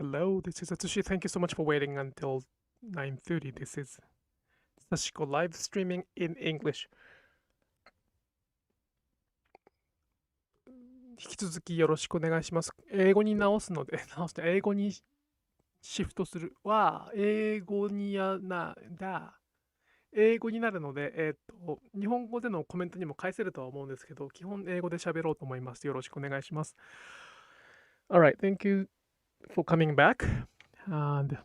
Hello, this is Atsushi. Thank you so much for waiting until 9:30. This is Sashiko live streaming in English. 引き続きよろしくお願いします。英語に直すので、英語にシフトするは、英語になるので、日本語でのコメントにも返せるとは思うんですけど、基本英語で喋ろうと思います。よろしくお願いします。Alright, thank you for coming back. And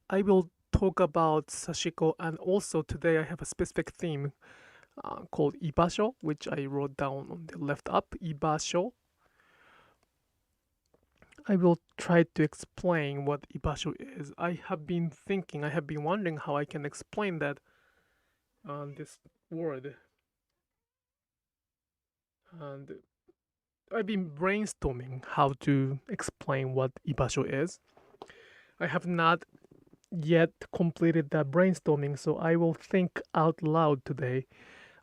I will talk about Sashiko, and also today I have a specific theme called Ibasho, which I wrote down on the left up. Ibasho. I will try to explain what Ibasho is. I have been wondering how I can explain that this word. And I've been brainstorming how to explain what Ibasho is. I have not yet completed that brainstorming, so I will think out loud today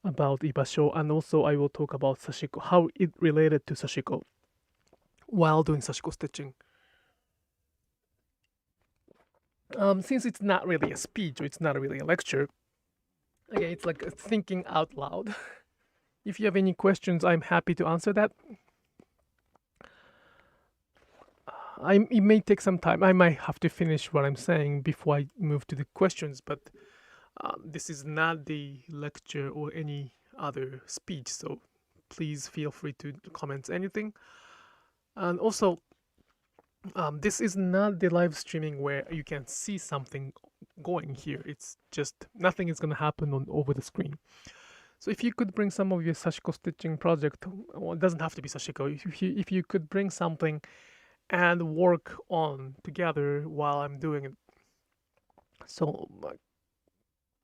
about Ibasho, and also I will talk about Sashiko, how it related to Sashiko while doing Sashiko stitching. Since it's not really a speech or it's not really a lecture, again, it's like thinking out loud. If you have any questions, I'm happy to answer that. It may take some time. I might have to finish what I'm saying before I move to the questions, but this is not the lecture or any other speech, so please feel free to comment anything. And also, this is not the live streaming where you can see something going here. It's just nothing is going to happen over the screen. So if you could bring some of your Sashiko stitching project, well, it doesn't have to be Sashiko. If you could bring something and work on together while I'm doing it. So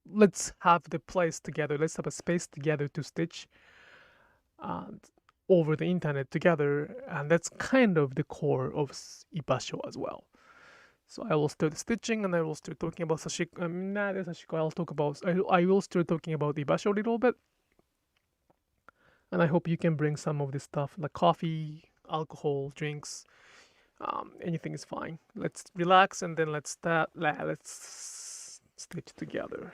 let's have the place together. Let's have a space together to stitch over the internet together, and that's kind of the core of Ibasho as well. So I will start stitching, and I will start talking about Sashiko. Not Sashiko. I will start talking about Ibasho a little bit, and I hope you can bring some of this stuff like coffee, alcohol, drinks. Anything is fine. Let's relax, and then let's stitch together.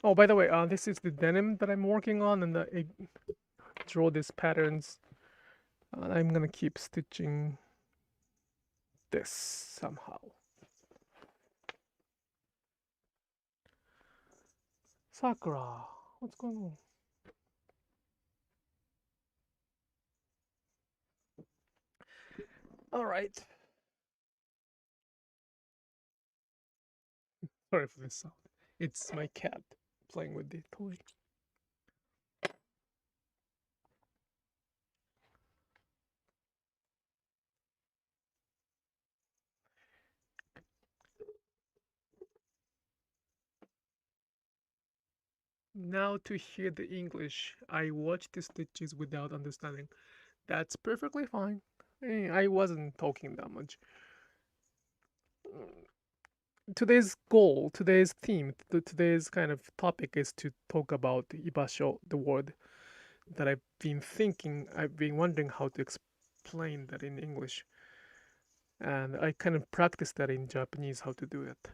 Oh, by the way, this is the denim that I'm working on, and I draw these patterns. I'm gonna keep stitching this somehow. Sakura, what's going on? All right. Sorry for this sound. It's my cat playing with the toy. Now to hear the English, I watch the stitches without understanding. That's perfectly fine. I wasn't talking that much. Today's goal, today's theme, today's kind of topic is to talk about Ibasho, the word that I've been wondering how to explain that in English. And I kind of practiced that in Japanese, how to do it.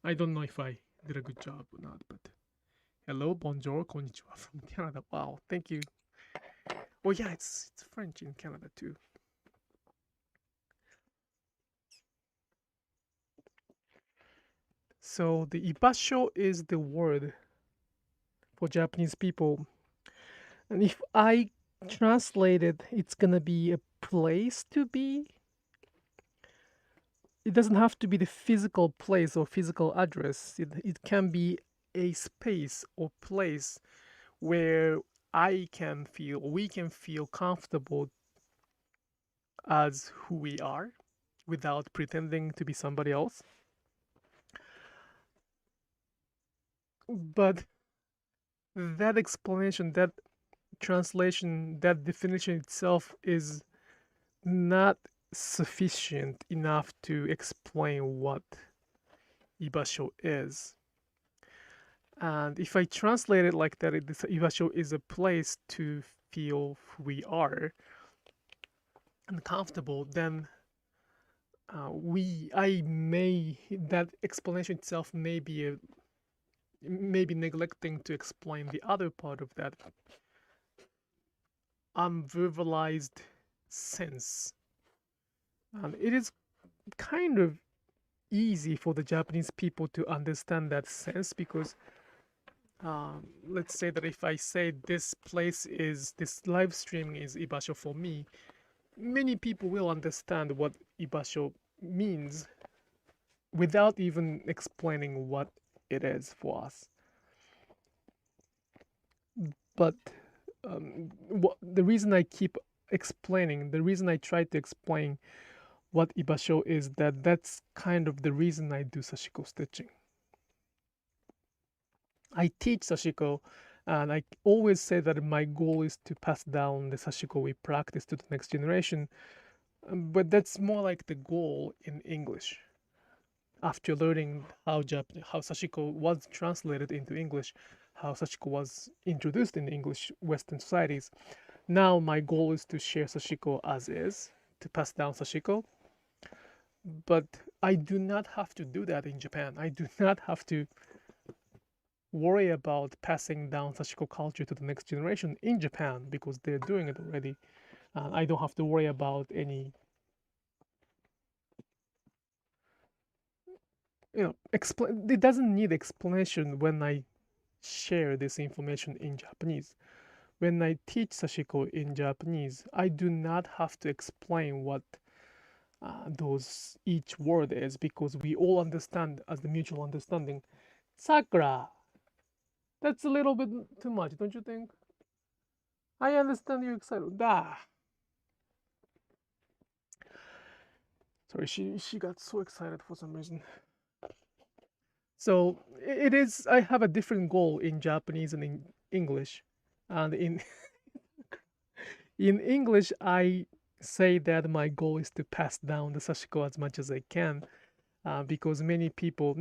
I don't know if I did a good job or not, but hello, bonjour, konnichiwa from Canada. Wow, thank you. Oh yeah, it's French in Canada too. So the Ibasho is the word for Japanese people. And if I translate it, it's gonna be a place to be. It doesn't have to be the physical place or physical address. It can be a space or place where we can feel comfortable as who we are without pretending to be somebody else. But that explanation, that translation, that definition itself is not sufficient enough to explain what Ibasho is. And if I translate it like that, Ibasho is a place to feel who we are and comfortable, then that explanation itself may be neglecting to explain the other part of that unverbalized sense. And it is kind of easy for the Japanese people to understand that sense because let's say that if I say this live streaming is Ibasho for me, many people will understand what Ibasho means without even explaining what it is for us. But the reason I keep explaining, the reason I try to explain what Ibasho is, that's kind of the reason I do Sashiko stitching. I teach Sashiko, and I always say that my goal is to pass down the Sashiko we practice to the next generation. But that's more like the goal in English. After learning how Sashiko was translated into English, how Sashiko was introduced in English Western societies, now my goal is to share Sashiko as is, to pass down Sashiko. But I do not have to do that in Japan. I do not have to worry about passing down Sashiko culture to the next generation in Japan because they're doing it already. I don't have to worry about any, it doesn't need explanation when I share this information in Japanese. When I teach Sashiko in Japanese, I do not have to explain what each word is because we all understand as the mutual understanding. Sakura, that's a little bit too much, don't you think? I understand you're excited. Sorry, she got so excited for some reason. So it is. I have a different goal in Japanese and in English, and in in English I say that my goal is to pass down the Sashiko as much as I can, because not many people,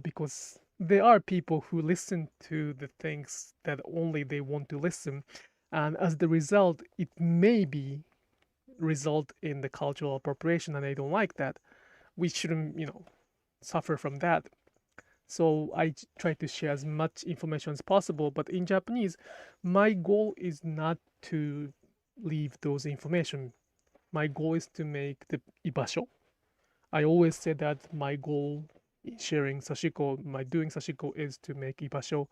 because there are people who listen to the things that only they want to listen, and as the result, it may be result in the cultural appropriation, and I don't like that. We shouldn't, suffer from that. So I try to share as much information as possible. But in Japanese, my goal is not to leave those information. My goal is to make the ibasho. I always say that my goal in sharing Sashiko, my doing Sashiko is to make ibasho.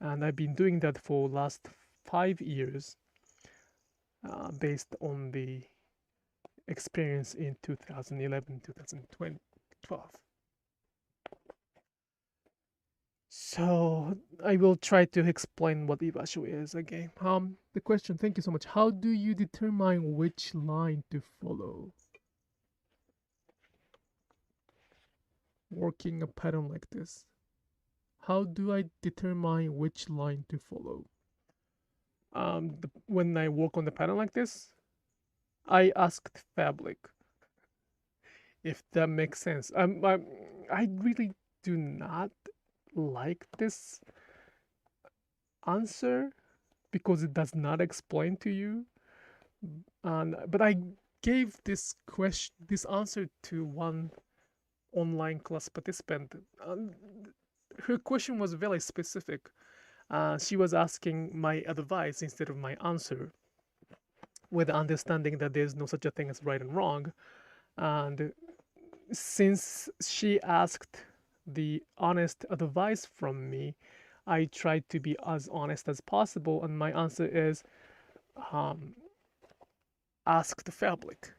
And I've been doing that for last 5 years based on the experience in 2011, 2012. So I will try to explain what Ibasho is again. The question, thank you so much. How do you determine which line to follow? Working a pattern like this. How do I determine which line to follow? When I work on the pattern like this, I asked fabric if that makes sense. I really do not like this answer because it does not explain to you. But I gave this answer to one online class participant. Her question was very specific. She was asking my advice instead of my answer, with the understanding that there's no such a thing as right and wrong. And since she asked the honest advice from me, I tried to be as honest as possible, and my answer is ask the fabric.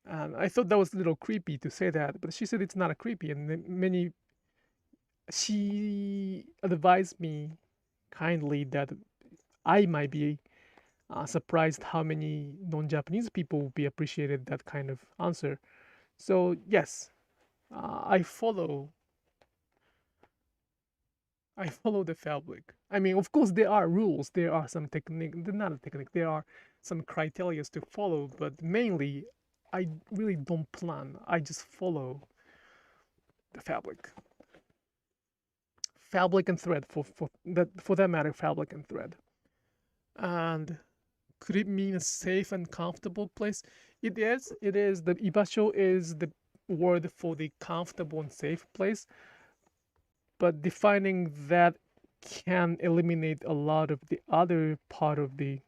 And I thought that was a little creepy to say that, but she said it's not a creepy, and she advised me kindly that I might be surprised how many non-Japanese people would be appreciated that kind of answer. So yes, I follow I follow the fabric. I mean, of course, there are rules. There are some technique. Not a technique. There are some criteria to follow. But mainly, I really don't plan. I just follow the fabric. Fabric and thread for that matter. Fabric and thread. And could it mean a safe and comfortable place? It is. It is. The Ibasho is the word for the comfortable and safe place. But defining that can eliminate a lot of the other part of the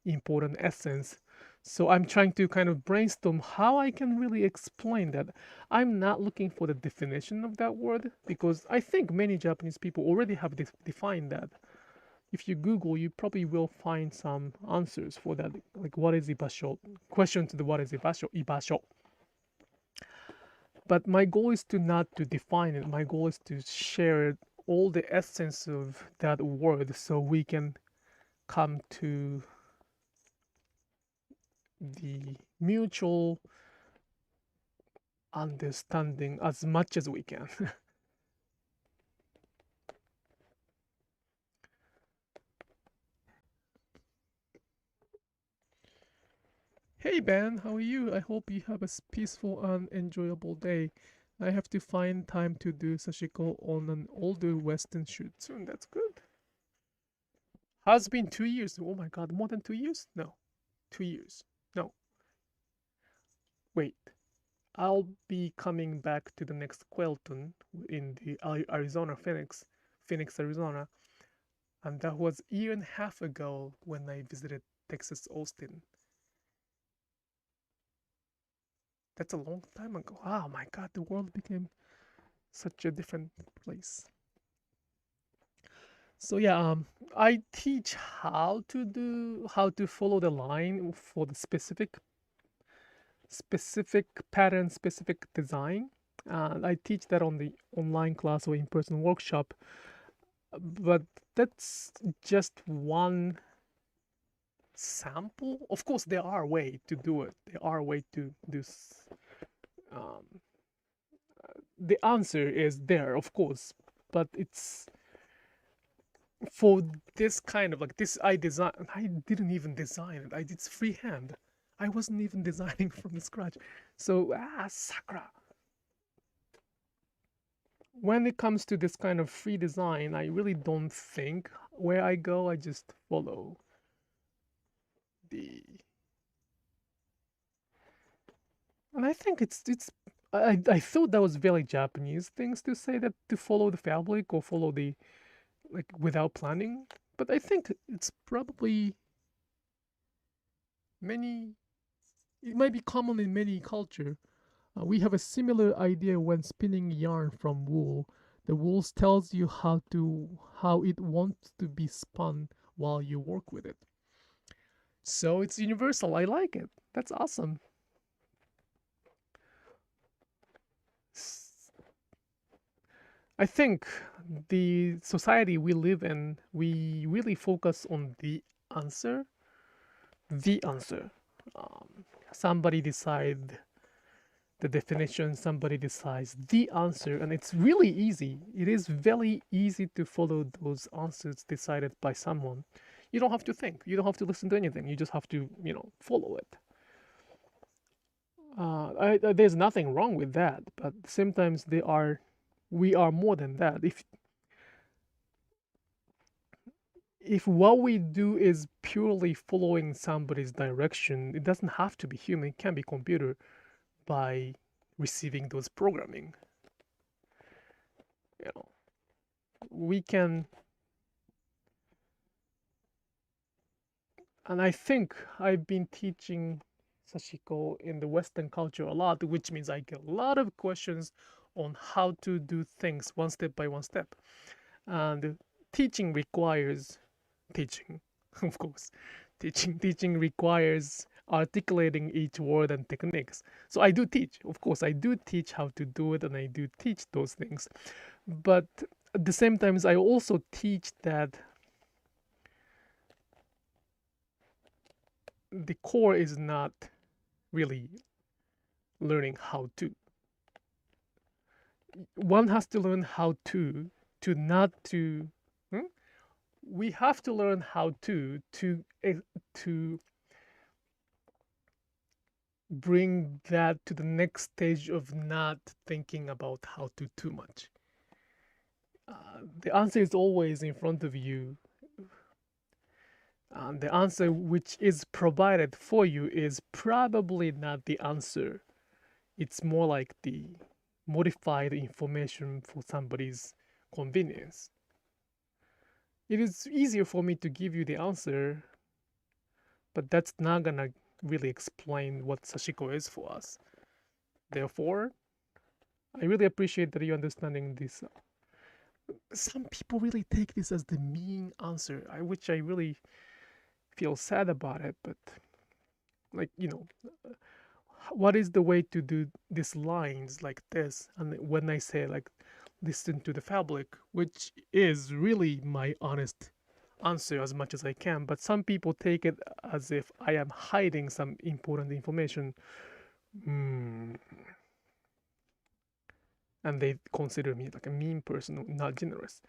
important essence. So I'm trying to kind of brainstorm how I can really explain that. I'm not looking for the definition of that word because I think many Japanese people already have defined that. If you Google, you probably will find some answers for that, like what is ibasho? Question to the what is ibasho. But my goal is to not to define it. My goal is to share all the essence of that word so we can come to the mutual understanding as much as we can. Hey Ben, how are you? I hope you have a peaceful and enjoyable day. I have to find time to do Sashiko on an older western shoot soon. That's good. Has been 2 years. Oh my god, more than 2 years? No. 2 years. No. Wait. I'll be coming back to the next Quelton in the Arizona, Phoenix, Arizona. And that was a year and a half ago when I visited Texas, Austin. That's a long time ago. Oh my god, the world became such a different place. So yeah, I teach how to follow the line for the specific pattern, specific design. I teach that on the online class or in-person workshop, but that's just one sample. Of course, there are ways to do it. There are ways to do. Um, the answer is there, of course, but it's for this kind of like this. I didn't even design it. I did freehand. I wasn't even designing from scratch. So Sakura. When it comes to this kind of free design, I really don't think where I go. I just follow the. And I think it's. I thought that was very Japanese things to say that to follow the fabric or follow the like without planning. But I think it's probably many. It might be common in many culture. We have a similar idea when spinning yarn from wool. The wool tells you how it wants to be spun while you work with it. So it's universal. I like it. That's awesome. I think the society we live in, we really focus on the answer. The answer. Somebody decide the definition, somebody decides the answer, and it's really easy. It is very easy to follow those answers decided by someone. You don't have to think, you don't have to listen to anything, you just have to, follow it. There's nothing wrong with that, but sometimes we are more than that. If what we do is purely following somebody's direction, it doesn't have to be human, it can be computer by receiving those programming. We can, and I think I've been teaching Sashiko in the Western culture a lot, which means I get a lot of questions on how to do things one step by one step. And teaching requires teaching, of course. Teaching requires articulating each word and techniques. So I do teach, of course, I do teach how to do it and I do teach those things. But at the same time, I also teach that the core is not really learning how to. One has to learn how to to not to we have to learn how to bring that to the next stage of not thinking about how to too much. The answer is always in front of you. The answer which is provided for you is probably not the answer. It's more like the modified information for somebody's convenience. It is easier for me to give you the answer, but that's not gonna really explain what Sashiko is for us. Therefore, I really appreciate that you're understanding this. Some people really take this as the mean answer, which I really feel sad about it, but like, what is the way to do these lines like this? And when I say like listen to the fabric, which is really my honest answer as much as I can, but some people take it as if I am hiding some important information. And they consider me like a mean person, not generous.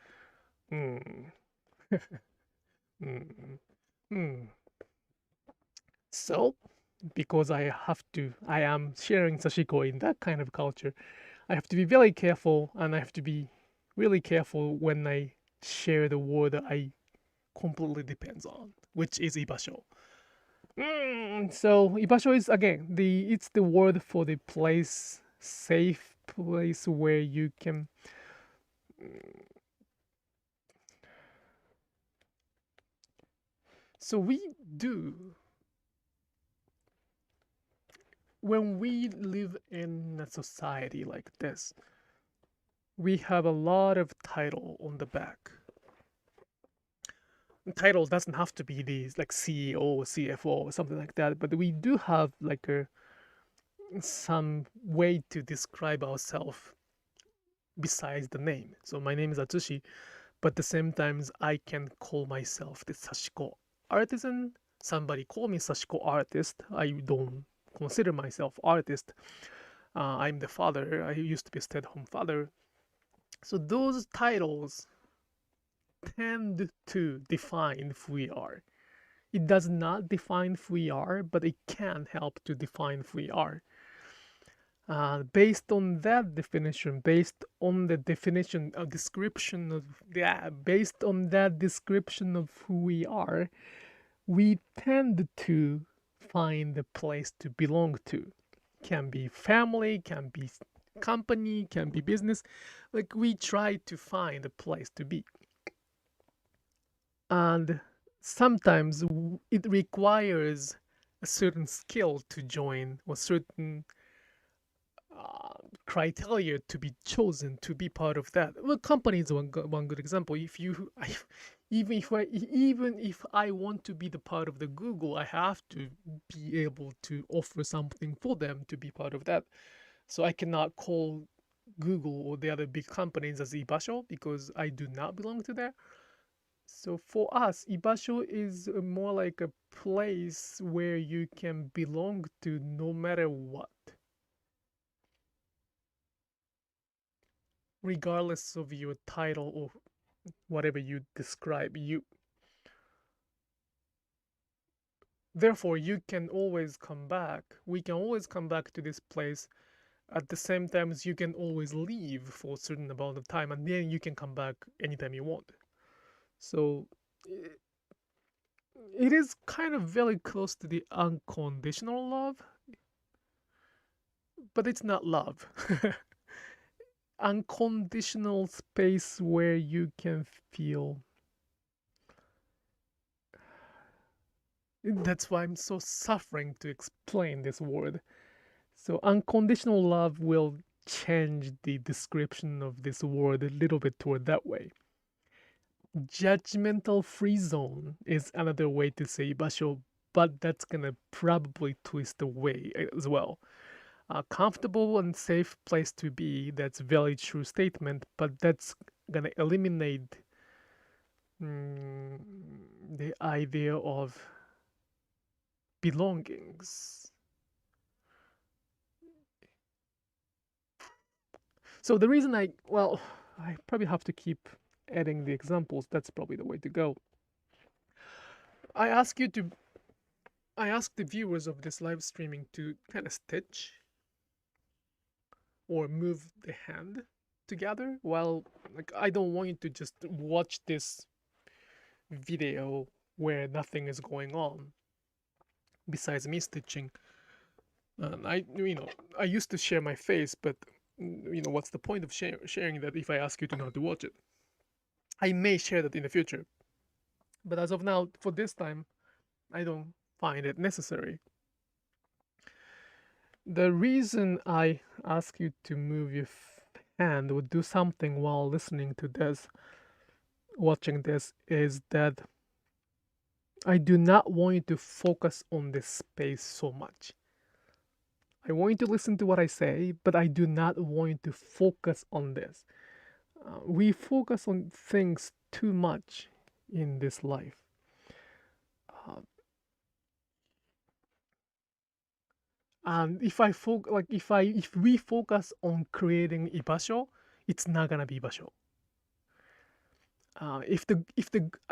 So, because I am sharing Sashiko in that kind of culture, I have to be very careful, and I have to be really careful when I share the word I completely depends on, which is Ibasho. So Ibasho is again it's the word for the place, safe place where you can so we do when we live in a society like this, we have a lot of title on the back. Title doesn't have to be these like CEO or CFO or something like that, but we do have like some way to describe ourselves besides the name. So my name is Atsushi, but at the same time I can call myself the Sashiko artisan. Somebody call me Sashiko artist. I don't consider myself artist. I'm the father. I used to be a stay-at-home father. So those titles tend to define who we are. It does not define who we are, but it can help to define who we are. Based on that definition, based on the definition, a description of based on that description of who we are, we tend to find a place to belong to. Can be family, can be company, can be business. Like we try to find a place to be. And sometimes it requires a certain skill to join or certain criteria to be chosen to be part of that. Well, company is one good example. Even if I want to be the part of the Google, I have to be able to offer something for them to be part of that. So I cannot call Google or the other big companies as Ibasho because I do not belong to there. So for us, Ibasho is more like a place where you can belong to no matter what. Regardless of your title or whatever you describe you. Therefore, you can always come back. We can always come back to this place. At the same time as you can always leave for a certain amount of time, and then you can come back anytime you want. So it is kind of very close to the unconditional love, but it's not love. Unconditional space where you can feel. That's why I'm so suffering to explain this word. So unconditional love will change the description of this word a little bit toward that way. Judgmental free zone is another way to say Ibasho, but that's gonna probably twist away as well. A comfortable and safe place to be, that's a very true statement, but that's gonna eliminate the idea of belongings. So the reason I probably have to keep adding the examples. That's probably the way to go. I ask the viewers of this live streaming to kind of stitch or move the hand together. Well, like, I don't want you to just watch this video where nothing is going on besides me stitching. I used to share my face, but what's the point of sharing that if I ask you to not to watch it? I may share that in the future, but as of now, for this time, I don't find it necessary. The reason I ask you to move your hand or do something while listening to this, watching this, is that I do not want you to focus on this space so much. I want you to listen to what I say, but I do not want you to focus on this. We focus on things too much in this life. And if we focus on creating Ibasho, it's not gonna be Ibasho.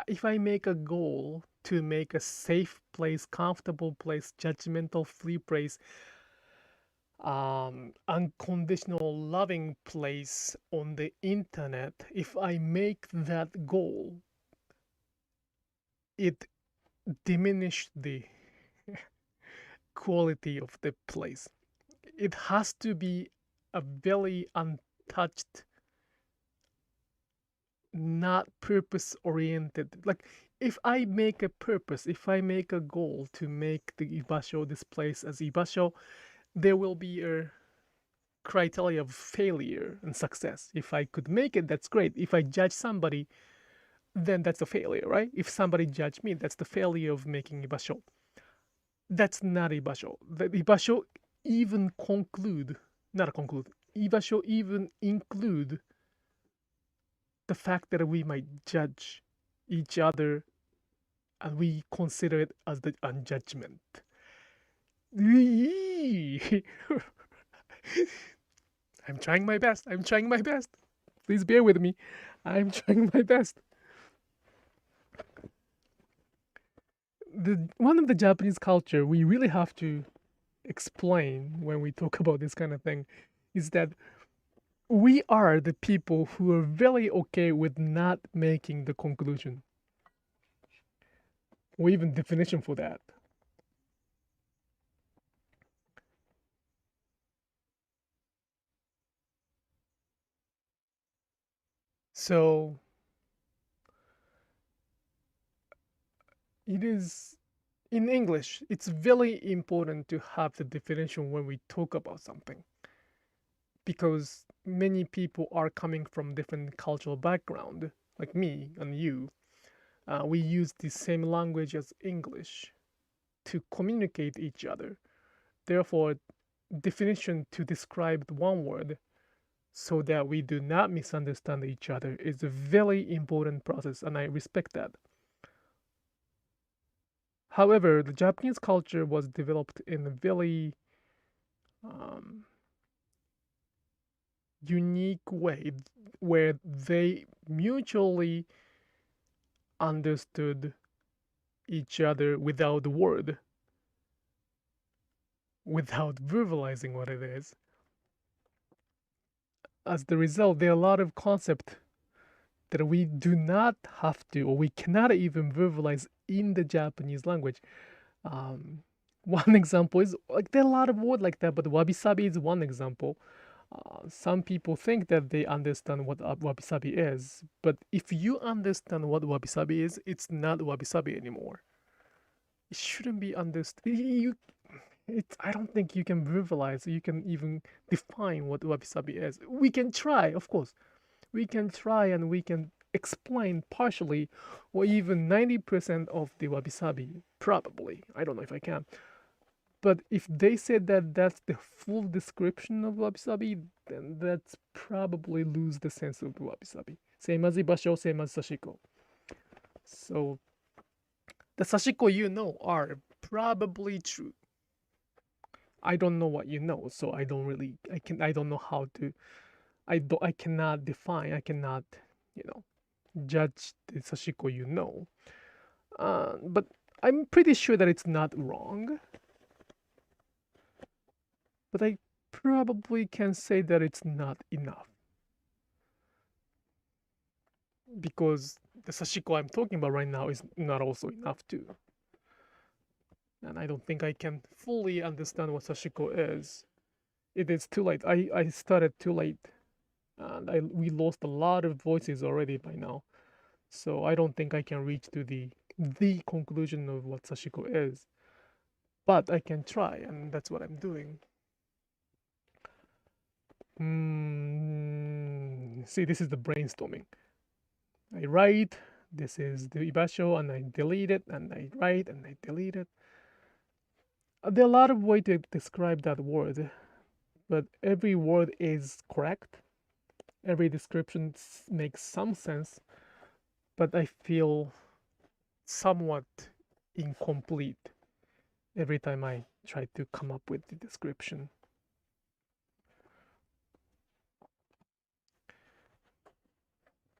If I make a goal to make a safe place, comfortable place, judgmental free place, unconditional loving place on the internet, if I make that goal, it diminishes the quality of the place. It has to be a very untouched, not purpose oriented. Like, if I make a purpose, if I make a goal to make the Ibasho, this place as Ibasho, there will be a criteria of failure and success. If I could make it, that's great. If I judge somebody, then that's a failure, right? If somebody judge me, that's the failure of making Ibasho. That's not Ibasho. The Ibasho even Ibasho even include the fact that we might judge each other and we consider it as the unjudgment. I'm trying my best. Please bear with me. I'm trying my best. One of the Japanese culture we really have to explain when we talk about this kind of thing is that we are the people who are very okay with not making the conclusion or even definition for that. So it is, in English, it's very important to have the definition when we talk about something, because many people are coming from different cultural background, like me and you. We use the same language as English to communicate each other. Therefore, definition to describe one word so that we do not misunderstand each other is a very important process, and I respect that. However, the Japanese culture was developed in a very unique way where they mutually understood each other without the word, without verbalizing what it is. As the result, there are a lot of concepts that we do not have to, or we cannot even verbalize in the Japanese language. One example is, like, there are a lot of words like that, but wabi-sabi is one example. Some people think that they understand what wabi-sabi is, but if you understand what wabi-sabi is, it's not wabi-sabi anymore. It shouldn't be understood. I don't think you can verbalize, you can even define what wabi-sabi is. We can try, of course. We can try and we can explain partially or even 90% of the wabi-sabi, probably. I don't know if I can. But if they said that that's the full description of wabi-sabi, then that's probably lose the sense of wabi-sabi. Same as Ibasho, same as Sashiko. So the Sashiko are probably true. I don't know what you know, so I don't know how to I cannot define, I cannot, judge the Sashiko but I'm pretty sure that it's not wrong. But I probably can say that it's not enough. Because the Sashiko I'm talking about right now is not also enough too. And I don't think I can fully understand what Sashiko is. It is too late. I started too late. And we lost a lot of voices already by now. So I don't think I can reach to the conclusion of what Sashiko is. But I can try, and that's what I'm doing. See, this is the brainstorming. I write, this is the Ibasho, and I delete it, and I write, and I delete it. There are a lot of ways to describe that word, but every word is correct. Every description makes some sense, but I feel somewhat incomplete every time I try to come up with the description.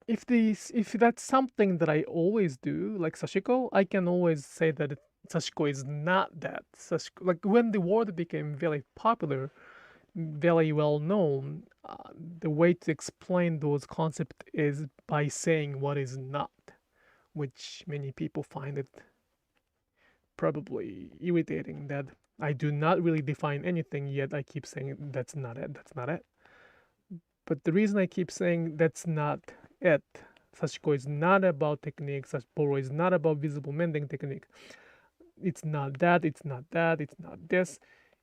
If that's something that I always do, like Sashiko, I can always say that Sashiko is not that. Sashiko, like when the word became very popular, very well known, the way to explain those concepts is by saying what is not, which many people find it probably irritating that I do not really define anything, yet I keep saying that's not it, that's not it. But the reason I keep saying that's not it, Sashiko is not about technique, Sashiboro is not about visible mending technique, it's not that, it's not that, it's not this,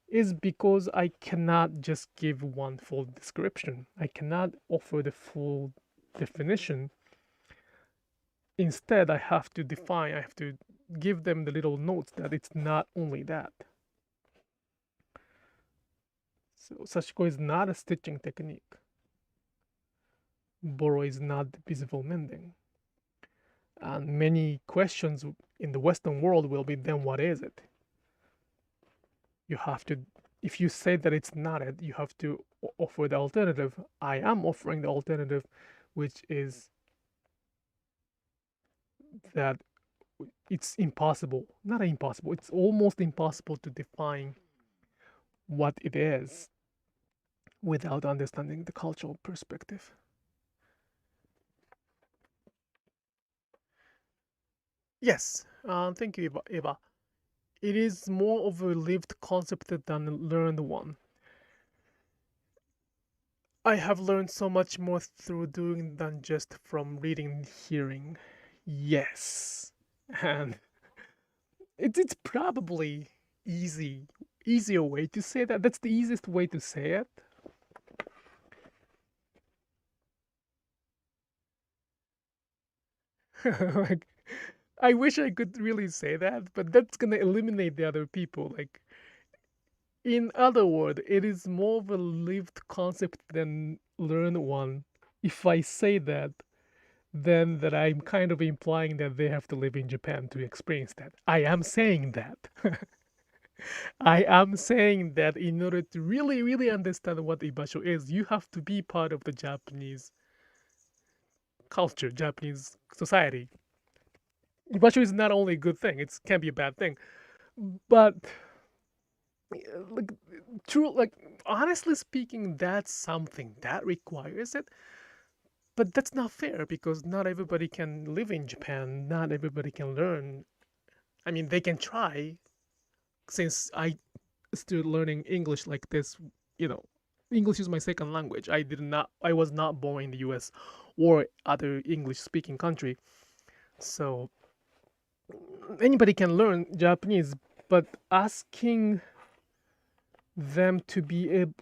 is because I cannot just give one full description. I cannot offer the full definition. Instead, I have to define, I have to give them the little notes that it's not only that. So Sashiko is not a stitching technique. Boro is not visible mending. And many questions in the Western world will be, then what is it? You have to, if you say that it's not it, you have to offer the alternative. I am offering the alternative, which is that it's impossible, not impossible, it's almost impossible to define what it is without understanding the cultural perspective. Yes, thank you, Eva. It is more of a lived concept than a learned one. I have learned so much more through doing than just from reading and hearing. Yes. And it's probably easier way to say that. That's the easiest way to say it. Like, I wish I could really say that, but that's gonna eliminate the other people. Like, in other words, it is more of a lived concept than learned one. If I say that, then that I'm kind of implying that they have to live in Japan to experience that. I am saying that. I am saying that in order to really, really understand what Ibasho is, you have to be part of the Japanese culture, Japanese society. Ibasho is not only a good thing, it can be a bad thing. But like true, like honestly speaking, that's something that requires it. But that's not fair because not everybody can live in Japan, not everybody can learn. I mean, they can try. Since I still learning English like this, you know, English is my second language. I was not born in the US or other English speaking country. So anybody can learn Japanese, but asking them to be able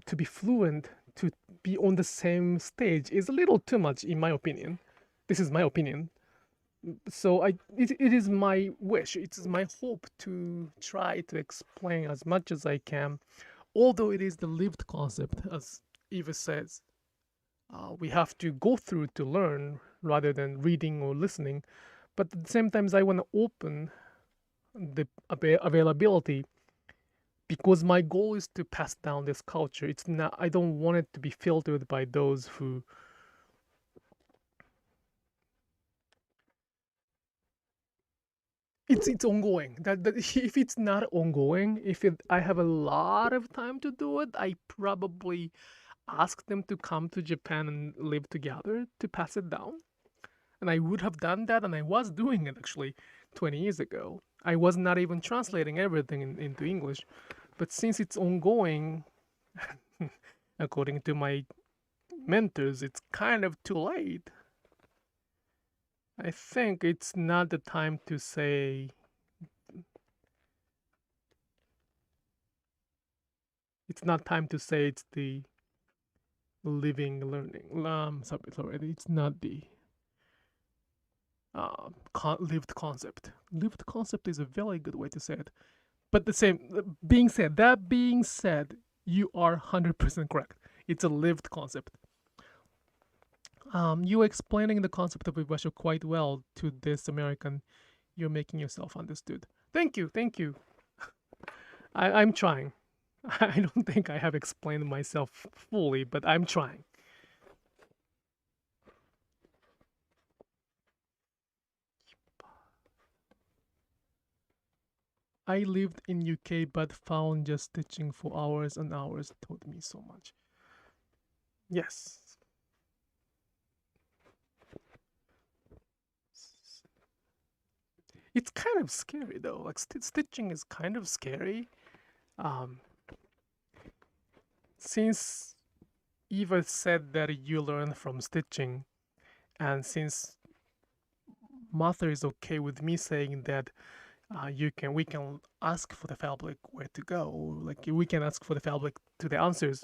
to be fluent, to be on the same stage is a little too much in my opinion. This is my opinion. So it is my wish, it is my hope to try to explain as much as I can, although it is the lived concept, as Eva says. We have to go through to learn rather than reading or listening, but at the same time I want to open the availability because my goal is to pass down this culture. It's not, I don't want it to be filtered by those who it's ongoing. That if it's not ongoing, I have a lot of time to do it, I probably ask them to come to Japan and live together to pass it down. And I would have done that, and I was doing it actually 20 years ago. I was not even translating everything into English. But since it's ongoing, according to my mentors, it's kind of too late. I think it's not the time to say it's not time to say it's the living learning. Sorry, it's not the lived concept. Lived concept is a very good way to say it. But that being said, you are 100% correct. It's a lived concept. You explaining the concept of Ibasho quite well to this American. You're making yourself understood. Thank you. I'm trying. I don't think I have explained myself fully, but I'm trying. I lived in UK but found just stitching for hours and hours taught me so much. Yes. It's kind of scary though. Like stitching is kind of scary. Since Eva said that you learn from stitching, and since Martha is okay with me saying that we can ask for the fabric where to go, like we can ask for the fabric to the answers.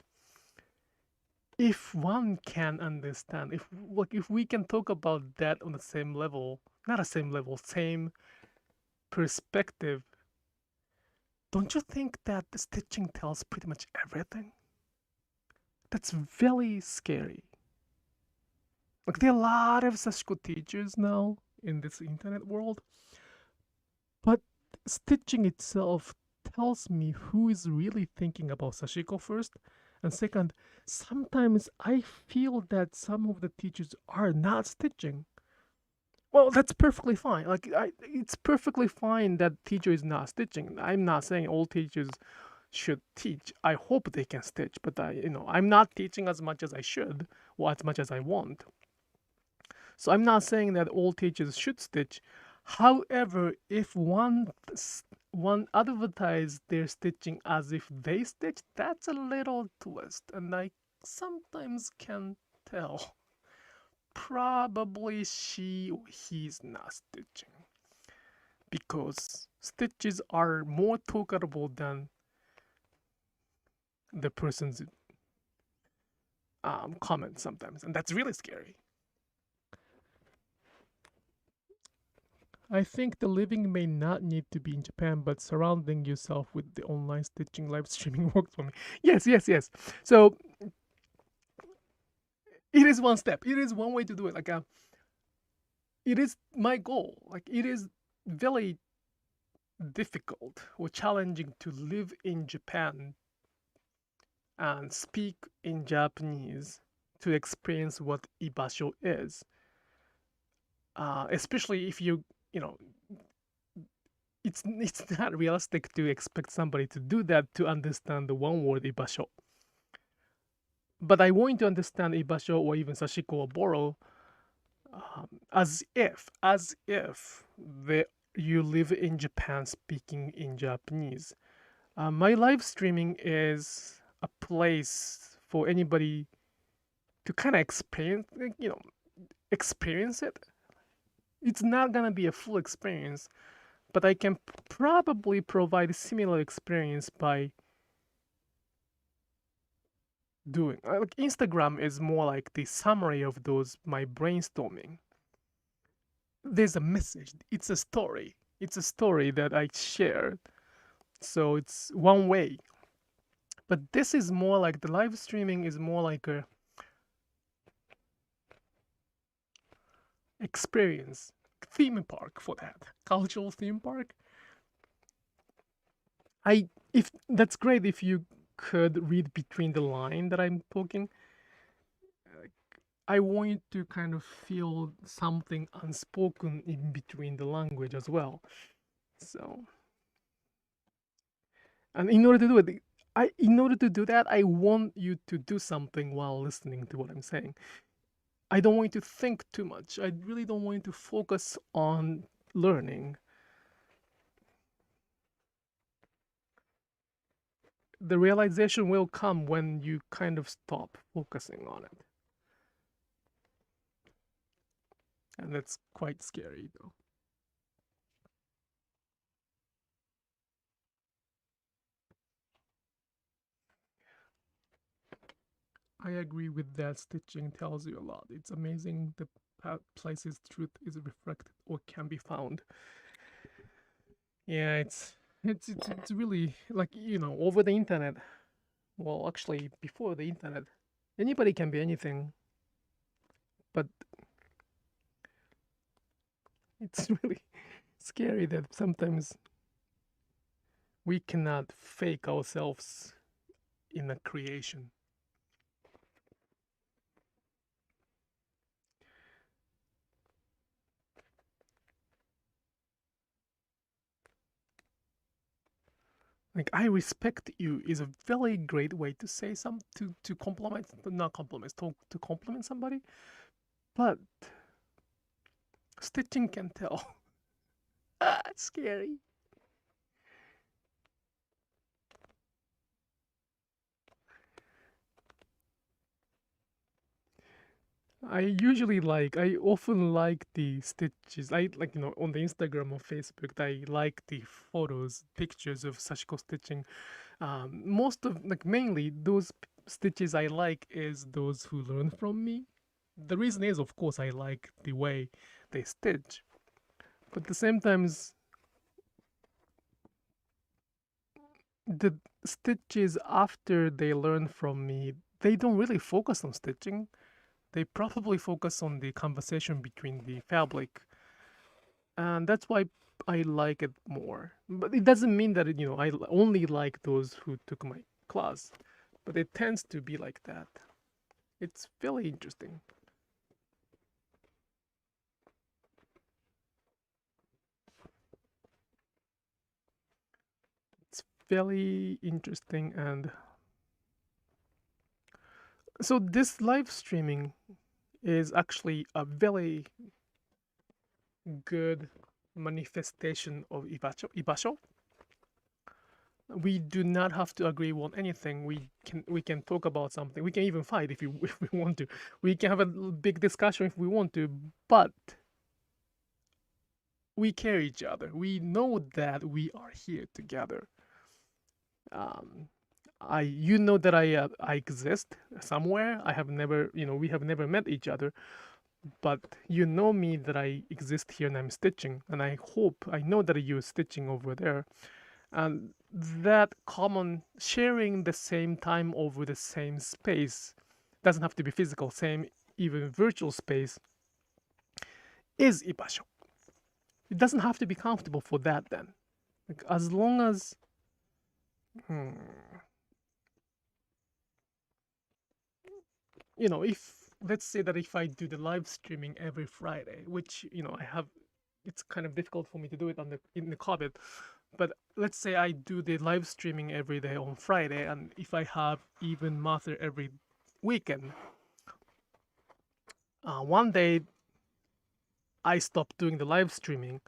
If one can understand, if we can talk about that on the same level, not the same level, same perspective, don't you think that the stitching tells pretty much everything? That's very scary. Like there are a lot of Sashiko teachers now in this internet world, but stitching itself tells me who is really thinking about Sashiko first, and second, sometimes I feel that some of the teachers are not stitching. Well, that's perfectly fine. Like it's perfectly fine that teacher is not stitching. I'm not saying all teachers should teach. I hope they can stitch, but I'm not teaching as much as I should or as much as I want. So I'm not saying that all teachers should stitch. However, if one advertise their stitching as if they stitch, that's a little twist, and I sometimes can tell. Probably she or he's not stitching, because stitches are more talkable than the person's comments sometimes, and that's really scary. I think the living may not need to be in Japan, but surrounding yourself with the online stitching live streaming works for me. Yes. So it is one step. It is one way to do it. Like it is my goal. Like it is very difficult or challenging to live in Japan and speak in Japanese to experience what Ibasho is. Especially if you know, it's not realistic to expect somebody to do that to understand the one word Ibasho. But I want to understand Ibasho or even Sashiko or Boro as if you live in Japan speaking in Japanese. My live streaming is a place for anybody to kind of experience it. It's not gonna be a full experience, but I can probably provide a similar experience by doing. Like Instagram is more like the summary of my brainstorming. There's a message. It's a story. It's a story that I shared. So it's one way. But this is more like the live streaming is more like a experience, theme park for that, cultural theme park. I if that's great if you could read between the line that I'm talking. I want you to kind of feel something unspoken in between the language as well. So, and in order to do it, in order to do that, I want you to do something while listening to what I'm saying. I don't want you to think too much. I really don't want you to focus on learning. The realization will come when you kind of stop focusing on it. And that's quite scary, though. I agree with that. Stitching tells you a lot. It's amazing the places truth is reflected or can be found. Yeah, it's really like, over the internet. Well, actually, before the internet, anybody can be anything, but it's really scary that sometimes we cannot fake ourselves in a creation. Like, I respect you is a very great way to say to compliment, not compliments, to compliment somebody, but stitching can tell. It's scary. I often like the stitches. I like, on the Instagram or Facebook, I like the photos, pictures of Sashiko stitching. Most of, like, mainly those stitches I like is those who learn from me. The reason is, of course, I like the way they stitch. But at the same times, the stitches after they learn from me, they don't really focus on stitching. They probably focus on the conversation between the fabric, and that's why I like it more. But it doesn't mean that I only like those who took my class, but it tends to be like that. It's very interesting. It's very interesting, and so this live streaming is actually a very good manifestation of Ibasho. We do not have to agree on anything. We can talk about something. We can even fight if we want to. We can have a big discussion if we want to, but we care each other. We know that we are here together. Um, you know that I exist somewhere. I have never, we have never met each other, but you know me that I exist here and I'm stitching, and I know that you're stitching over there, and that common sharing the same time over the same space doesn't have to be physical, same even virtual space is Ibasho. It doesn't have to be comfortable for that then. Like, as long as if let's say that if I do the live streaming every Friday, which I have, it's kind of difficult for me to do it in the COVID, but let's say I do the live streaming every day on Friday, and if I have even master every weekend, one day I stop doing the live streaming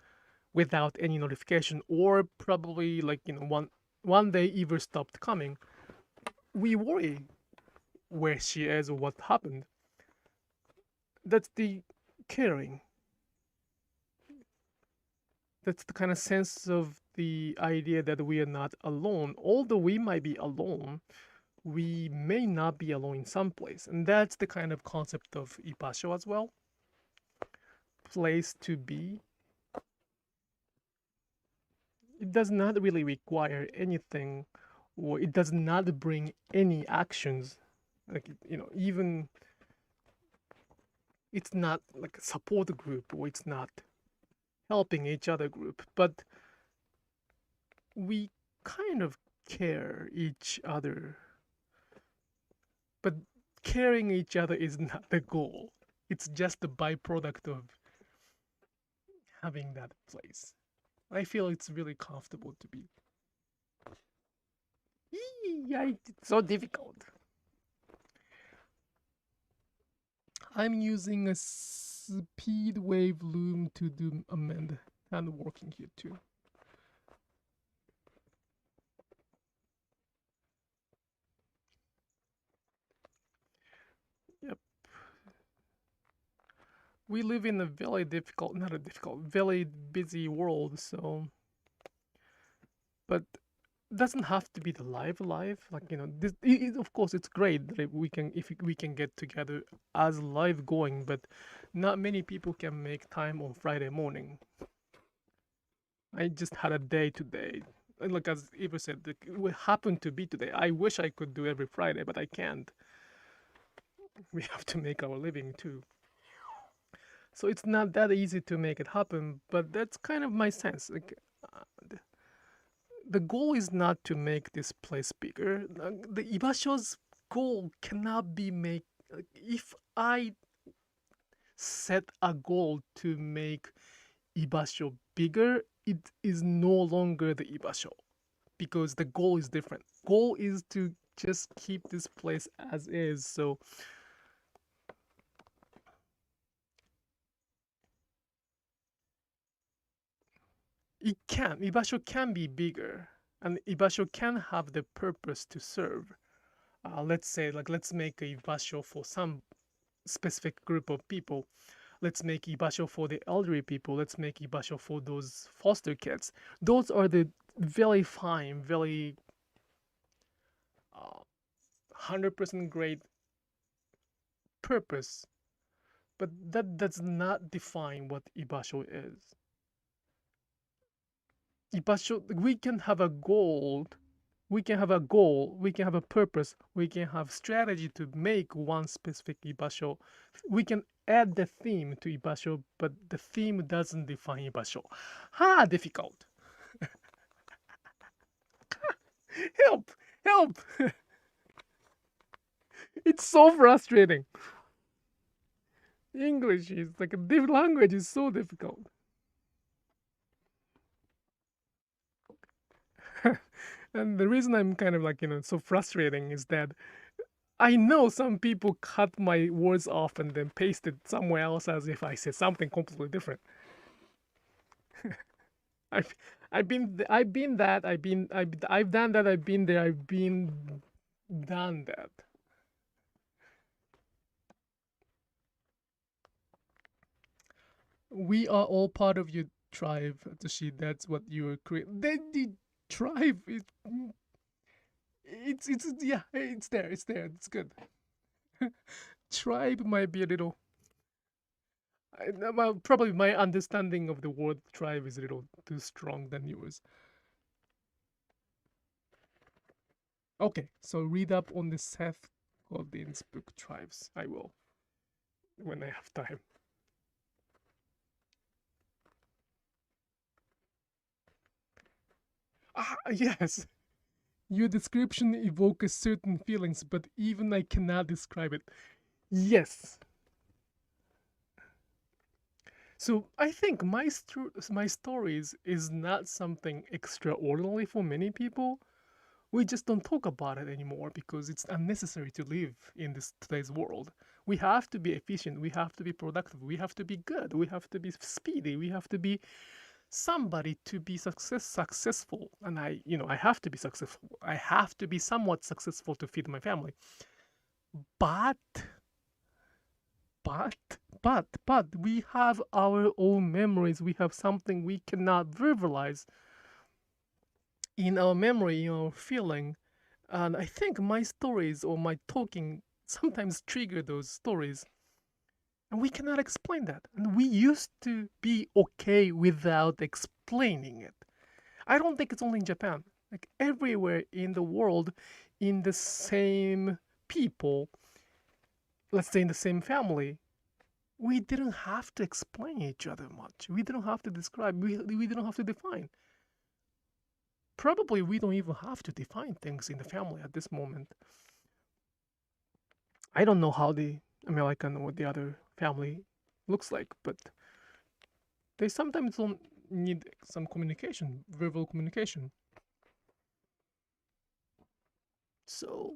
without any notification, or probably like one day Eva stopped coming. We worry where she is or what happened. That's the caring. That's the kind of sense of the idea that we are not alone. Although we might be alone, we may not be alone in some place. And that's the kind of concept of Ibasho as well. Place to be. It does not really require anything, or it does not bring any actions. Like, even it's not like a support group, or it's not helping each other group, but we kind of care each other. But caring each other is not the goal. It's just the byproduct of having that place. I feel it's really comfortable to be. It's so difficult. I'm using a speed wave loom to do amend and working here too. Yep. We live in a very difficult, not a difficult, very busy world, so. But doesn't have to be the live, like, you know, this, of course it's great that we can, if we can get together as live going, but not many people can make time on Friday morning. I just had a day today, and like as Eva said, it happened to be today. I wish I could do every Friday, but I can't. We have to make our living too, so it's not that easy to make it happen. But that's kind of my sense, like, the goal is not to make this place bigger. The Ibasho's goal cannot be if I set a goal to make Ibasho bigger, it is no longer the Ibasho, because the goal is different. Goal is to just keep this place as is. So Ibasho can be bigger, and Ibasho can have the purpose to serve. Let's say, like, let's make a Ibasho for some specific group of people. Let's make Ibasho for the elderly people. Let's make Ibasho for those foster kids. Those are the very fine, very 100% great purpose. But that does not define what Ibasho is. Ibasho, we can have a goal, we can have a purpose, we can have strategy to make one specific Ibasho. We can add the theme to Ibasho, but the theme doesn't define Ibasho. Difficult. Help! It's so frustrating. English is like a different language, is so difficult. And the reason I'm kind of like, so frustrating is that I know some people cut my words off and then paste it somewhere else as if I said something completely different. I've done that. I've been there. I've been done that. We are all part of your tribe, Toshi. That's what you were creating. The tribe is. It's yeah. It's there. It's good. Tribe might be a little. Well, probably my understanding of the word tribe is a little too strong than yours. Okay, so read up on the Seth Godin's book Tribes. I will, when I have time. Yes. Your description evokes certain feelings, but even I cannot describe it. Yes. So I think my stories is not something extraordinary for many people. We just don't talk about it anymore because it's unnecessary to live in today's world. We have to be efficient. We have to be productive. We have to be good. We have to be speedy. We have to be somebody to be successful. And I have to be successful. I have to be somewhat successful to feed my family. But we have our own memories. We have something we cannot verbalize in our memory, in our feeling. And I think my stories or my talking sometimes trigger those stories. And we cannot explain that. And we used to be okay without explaining it. I don't think it's only in Japan. Like everywhere in the world, in the same people, let's say in the same family, we didn't have to explain each other much. We didn't have to describe. We didn't have to define. probably we don't even have to define things in the family at this moment. I don't know how the American or the other family looks like, but they sometimes don't need some communication, verbal communication. So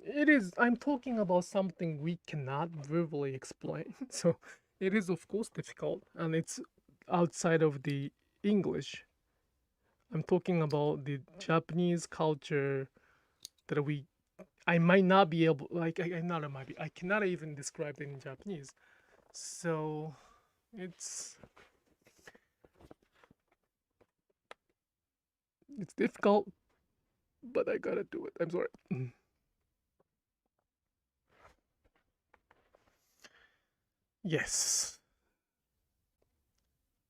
it is, I'm talking about something we cannot verbally explain. So it is, of course, difficult, and it's outside of the English. I'm talking about the Japanese culture that I might not be able, like, I cannot even describe it in Japanese. So it's difficult, but I gotta do it. I'm sorry. Yes.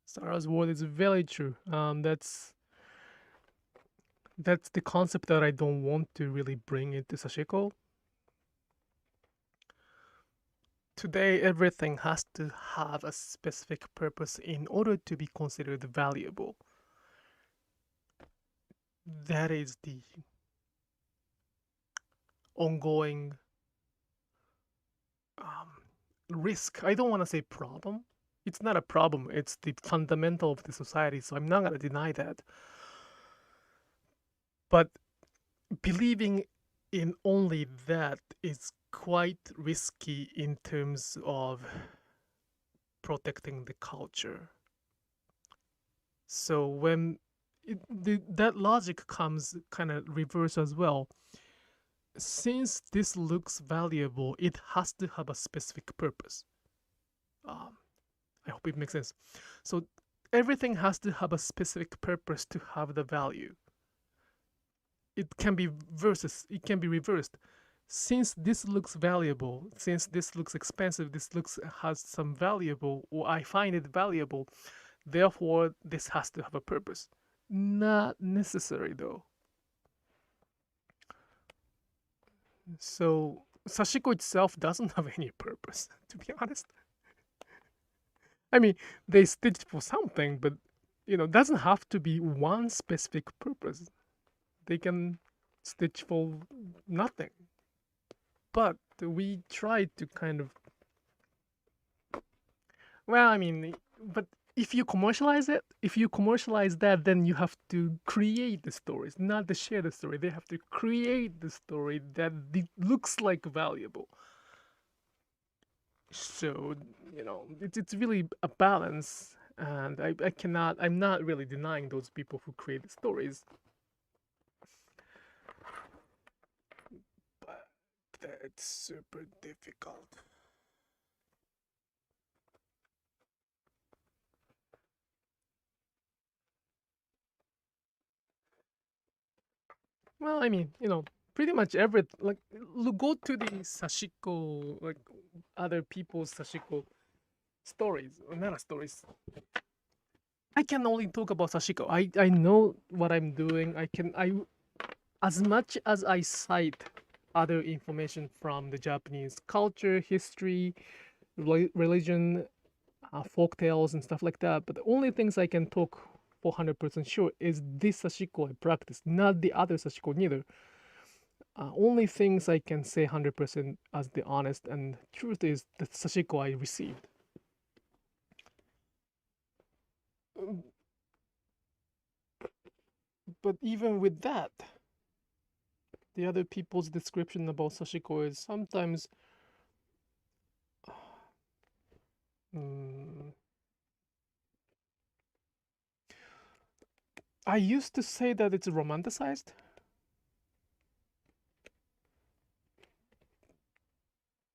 Sarah's word is very true. That's the concept that I don't want to really bring into Sashiko. Today, everything has to have a specific purpose in order to be considered valuable. That is the ongoing risk. I don't want to say problem. It's not a problem. It's the fundamental of the society. So I'm not going to deny that. But believing in only that is quite risky in terms of protecting the culture. So when that logic comes kind of reverse as well. Since this looks valuable, it has to have a specific purpose. I hope it makes sense. So everything has to have a specific purpose to have the value. It can be reversed. Since this looks valuable, since this looks expensive, has some valuable, or I find it valuable, therefore this has to have a purpose. Not necessary though. So Sashiko itself doesn't have any purpose, to be honest. I mean, they stitched for something, but doesn't have to be one specific purpose. They can stitch for nothing. But we try to kind of, well, I mean, but if you commercialize that, then you have to create the stories, not to share the story. They have to create the story that looks like valuable. So, it's really a balance, and I'm not really denying those people who create the stories. But that's super difficult. Well, I mean, pretty much go to the Sashiko, like other people's Sashiko stories, or not stories. I can only talk about Sashiko. I know what I'm doing. As much as I cite other information from the Japanese culture, history, religion, folk tales and stuff like that, but the only things I can talk 400% sure is this Sashiko I practice, not the other Sashiko neither. Only things I can say 100% as the honest and truth is the Sashiko I received. But even with that, the other people's description about Sashiko is sometimes I used to say that it's romanticized.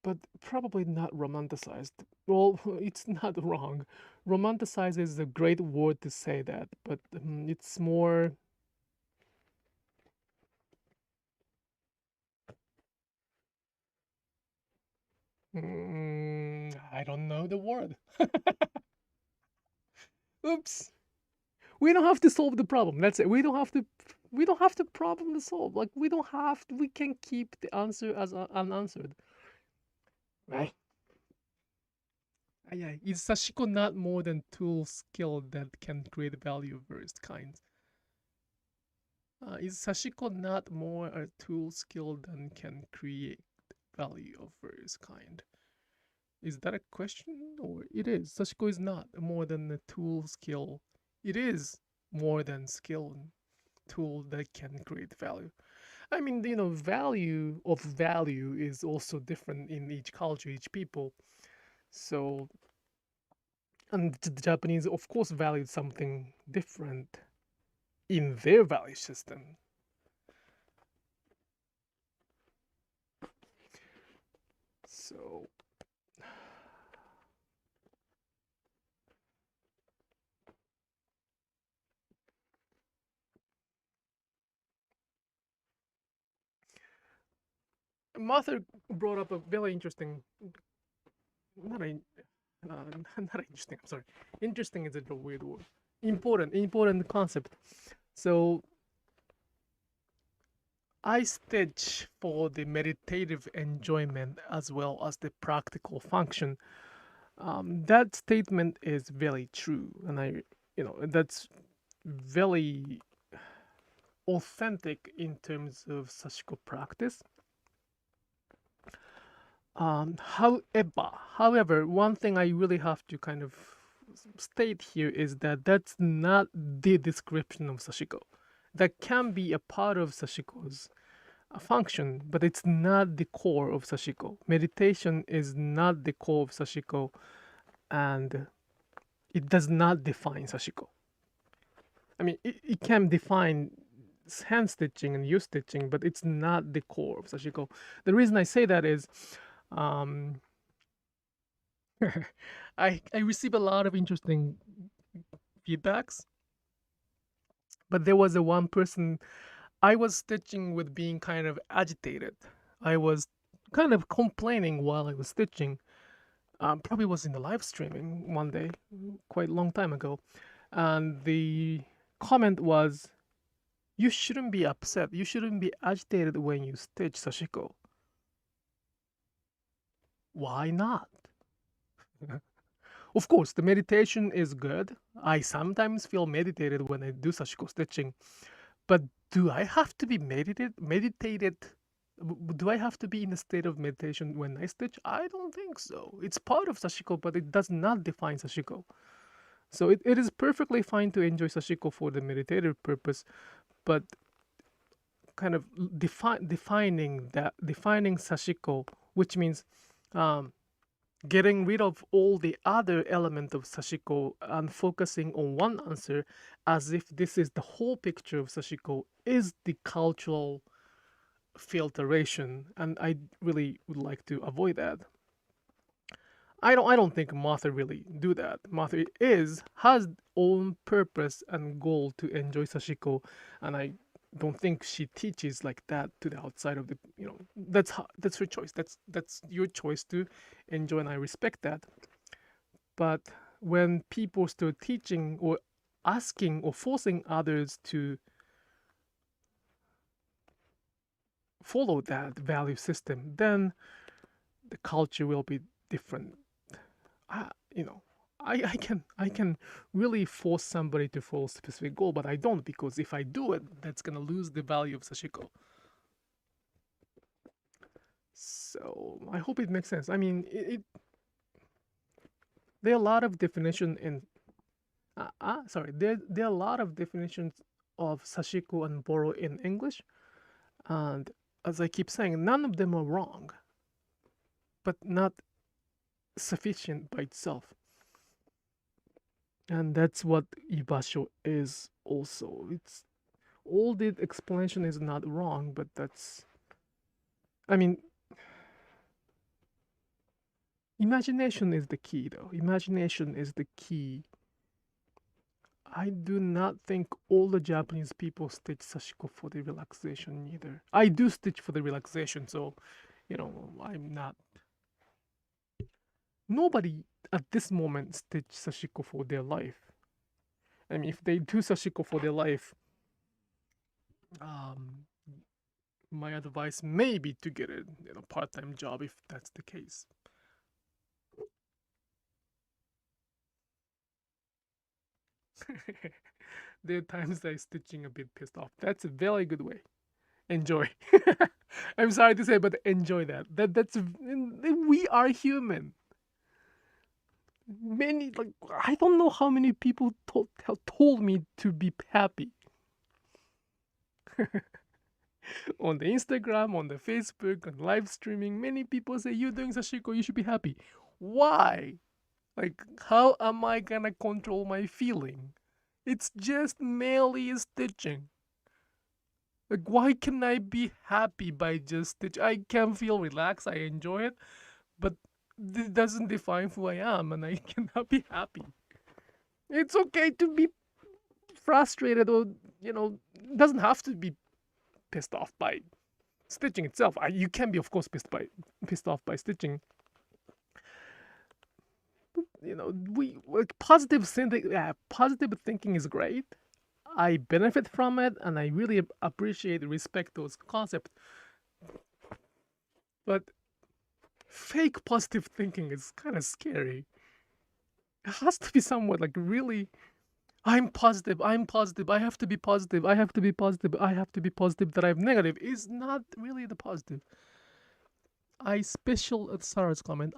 But probably not romanticized. Well, it's not wrong. Romanticized is a great word to say that, but it's more. I don't know the word. Oops. We don't have to solve the problem. That's it. We don't have to problem to solve. Like we can keep the answer as unanswered. Right? Is Sashiko not more than tool skill that can create value of various kinds? Is Sashiko not more a tool skill than can create value of various kind? Is that a question? Or it is. Sashiko is not more than a tool skill. It is more than skill and tool that can create value. I mean, value of value is also different in each culture, each people. So, and the Japanese, of course, valued something different in their value system. So, Martha brought up a very interesting, not a, not interesting. I'm sorry. Interesting is a weird word. Important concept. So I stitch for the meditative enjoyment as well as the practical function. That statement is very true, and that's very authentic in terms of Sashiko practice. However, one thing I really have to kind of state here is that that's not the description of Sashiko. That can be a part of Sashiko's function, but it's not the core of Sashiko. Meditation is not the core of Sashiko, and it does not define Sashiko. I mean, it can define hand stitching and U stitching, but it's not the core of Sashiko. The reason I say that is um, I receive a lot of interesting feedbacks, but there was a one person I was stitching with being kind of agitated. I was kind of complaining while I was stitching. Probably was in the live streaming one day, quite a long time ago, and the comment was, "You shouldn't be upset. You shouldn't be agitated when you stitch, Sashiko." Why not? Of course, the meditation is good. I sometimes feel meditated when I do Sashiko stitching, but do I have to be meditated? Do I have to be in a state of meditation when I stitch? I don't think so. It's part of Sashiko, but it does not define Sashiko. So it is perfectly fine to enjoy Sashiko for the meditative purpose, but kind of defining Sashiko, which means getting rid of all the other element of Sashiko and focusing on one answer as if this is the whole picture of Sashiko, is the cultural filtration, and I really would like to avoid that. I don't think Martha really do that. Martha has own purpose and goal to enjoy Sashiko, and I don't think she teaches like that to the outside of the that's her choice. That's your choice to enjoy, and I respect that. But when people start teaching or asking or forcing others to follow that value system, then the culture will be different. I, you know, I can really force somebody to follow a specific goal, but I don't, because if I do it, that's gonna lose the value of Sashiko. So I hope it makes sense. I mean, there are a lot of definition in. Sorry, there are a lot of definitions of Sashiko and Boro in English, and as I keep saying, none of them are wrong, but not sufficient by itself. And that's what Ibasho is also. It's all the explanation is not wrong, but I mean, imagination is the key, though. Imagination is the key. I do not think all the Japanese people stitch Sashiko for the relaxation either. I do stitch for the relaxation, so, I'm not. Nobody at this moment stitch Sashiko for their life. I mean, if they do Sashiko for their life, um, my advice may be to get a part-time job if that's the case. There are times I stitching a bit pissed off. That's a very good way. Enjoy. I'm sorry to say, but enjoy that. That's we are human. Many like I don't know how many people have told me to be happy on the Instagram, on the Facebook, on live streaming. Many people say you're doing Sashiko, you should be happy. Why? Like, how am I gonna control my feeling? It's just merely stitching. Like, why can I be happy by just stitch? I can feel relaxed, I enjoy it, but it doesn't define who I am, and I cannot be happy. It's okay to be frustrated, or it doesn't have to be pissed off by stitching itself. You can be, of course, pissed off by stitching. We like positive thinking. Yeah, positive thinking is great. I benefit from it, and I really appreciate and respect those concepts. But fake positive thinking is kind of scary. It has to be somewhat like really, I'm positive, I have to be positive, I have to be positive, I have to be positive that I'm negative is not really the positive. Sarah's comment,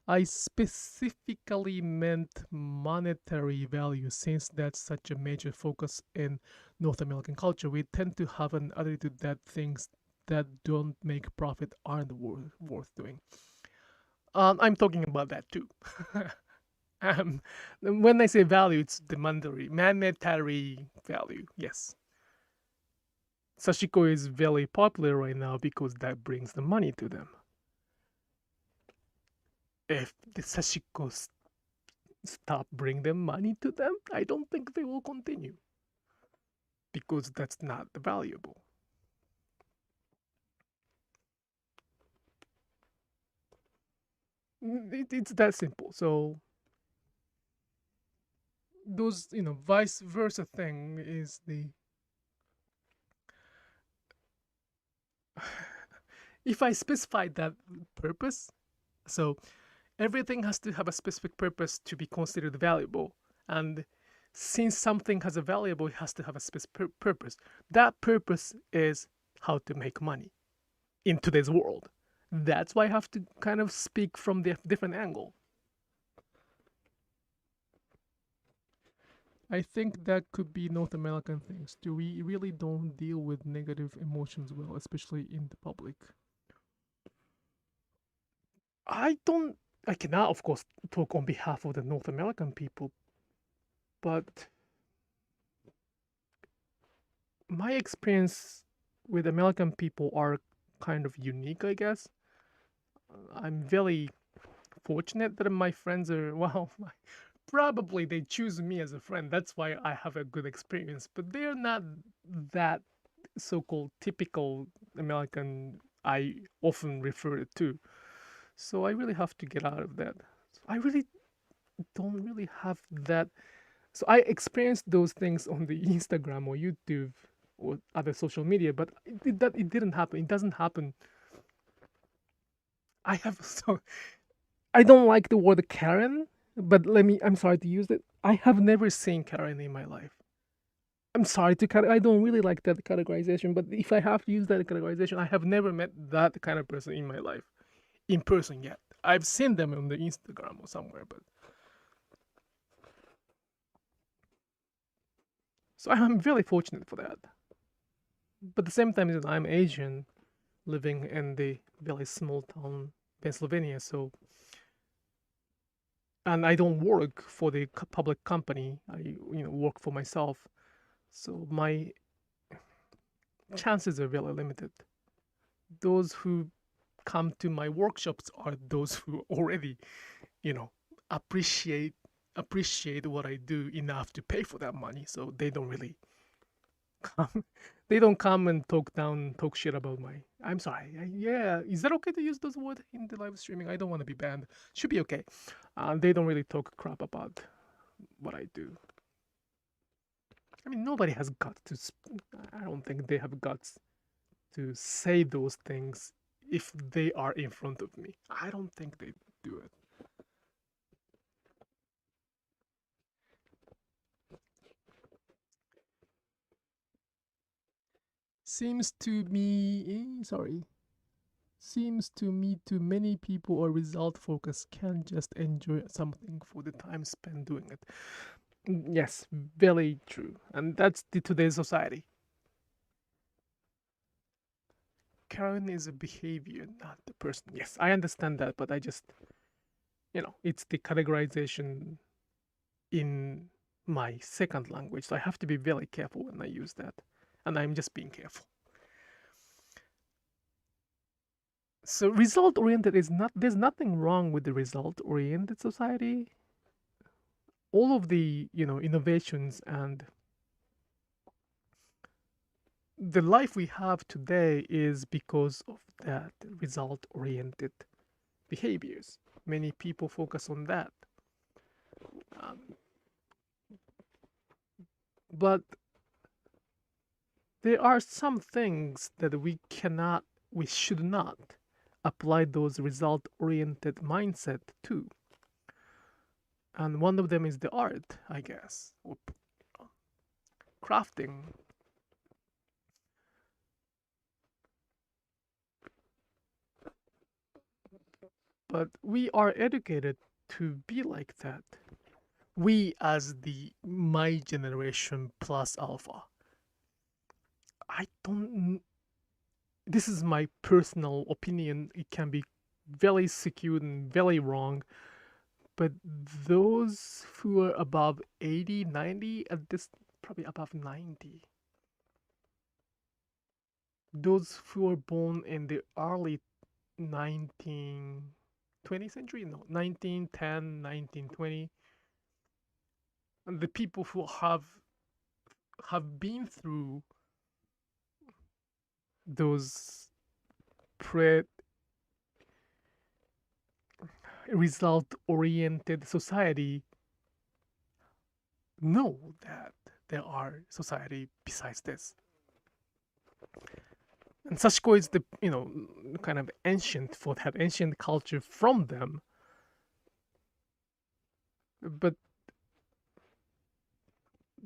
I specifically meant monetary value since that's such a major focus in North American culture. We tend to have an attitude that things that don't make profit aren't worth doing. I'm talking about that too. When I say value, it's the monetary value. Yes. Sashiko is very popular right now because that brings the money to them. If the Sashikos stop bringing them money to them, I don't think they will continue because that's not valuable. It's that simple. So those vice versa thing is the if I specify that purpose, so everything has to have a specific purpose to be considered valuable, and since something has a valuable, it has to have a specific purpose. That purpose is how to make money in today's world. That's why I have to kind of speak from the different angle. I think that could be North American things too. We really don't deal with negative emotions well, especially in the public. I cannot, of course, talk on behalf of the North American people, but my experience with American people are kind of unique, I guess. I'm very fortunate that my friends are, well, probably they choose me as a friend. That's why I have a good experience, but they're not that so-called typical American I often refer to. So I really have to get out of that. I really don't really have that. So I experienced those things on the Instagram or YouTube or other social media, but it didn't happen. It doesn't happen. I have so I don't like the word Karen, but I'm sorry to use it. I have never seen Karen in my life. I'm sorry to I don't really like that categorization, but if I have to use that categorization, I have never met that kind of person in my life, in person yet. I've seen them on the Instagram or somewhere, but so I'm very fortunate for that. But at the same time, I'm Asian, living in the very small town Pennsylvania, so and I don't work for the public company. I work for myself, so my chances are very limited. Those who come to my workshops are those who already, appreciate what I do enough to pay for that money. So they don't really come. They don't come and talk shit about my. I'm sorry. Yeah, is that okay to use those words in the live streaming? I don't want to be banned. Should be okay. They don't really talk crap about what I do. I mean, nobody has guts to. I don't think they have guts to say those things if they are in front of me. I don't think they do it. Seems to me to many people a result focus can just enjoy something for the time spent doing it. Yes, very true. And that's the today's society. Karen is a behavior, not the person. Yes, I understand that, but I just, it's the categorization in my second language. So I have to be very careful when I use that. And I'm just being careful. So result oriented is not, there's nothing wrong with the result oriented society. All of the, innovations and the life we have today is because of that result oriented behaviors. Many people focus on that. But there are some things that we should not apply those result oriented mindset to. And one of them is the art, I guess, or crafting. But we are educated to be like that. We, as the my generation plus alpha. This is my personal opinion. It can be very skewed and very wrong. But those who are above 80, 90, at this, probably above 90, those who were born in the early 20th century, no, 1910, 1920, and the people who have been through those result-oriented society know that there are society besides this. And Sashiko is the, kind of ancient for that ancient culture from them. But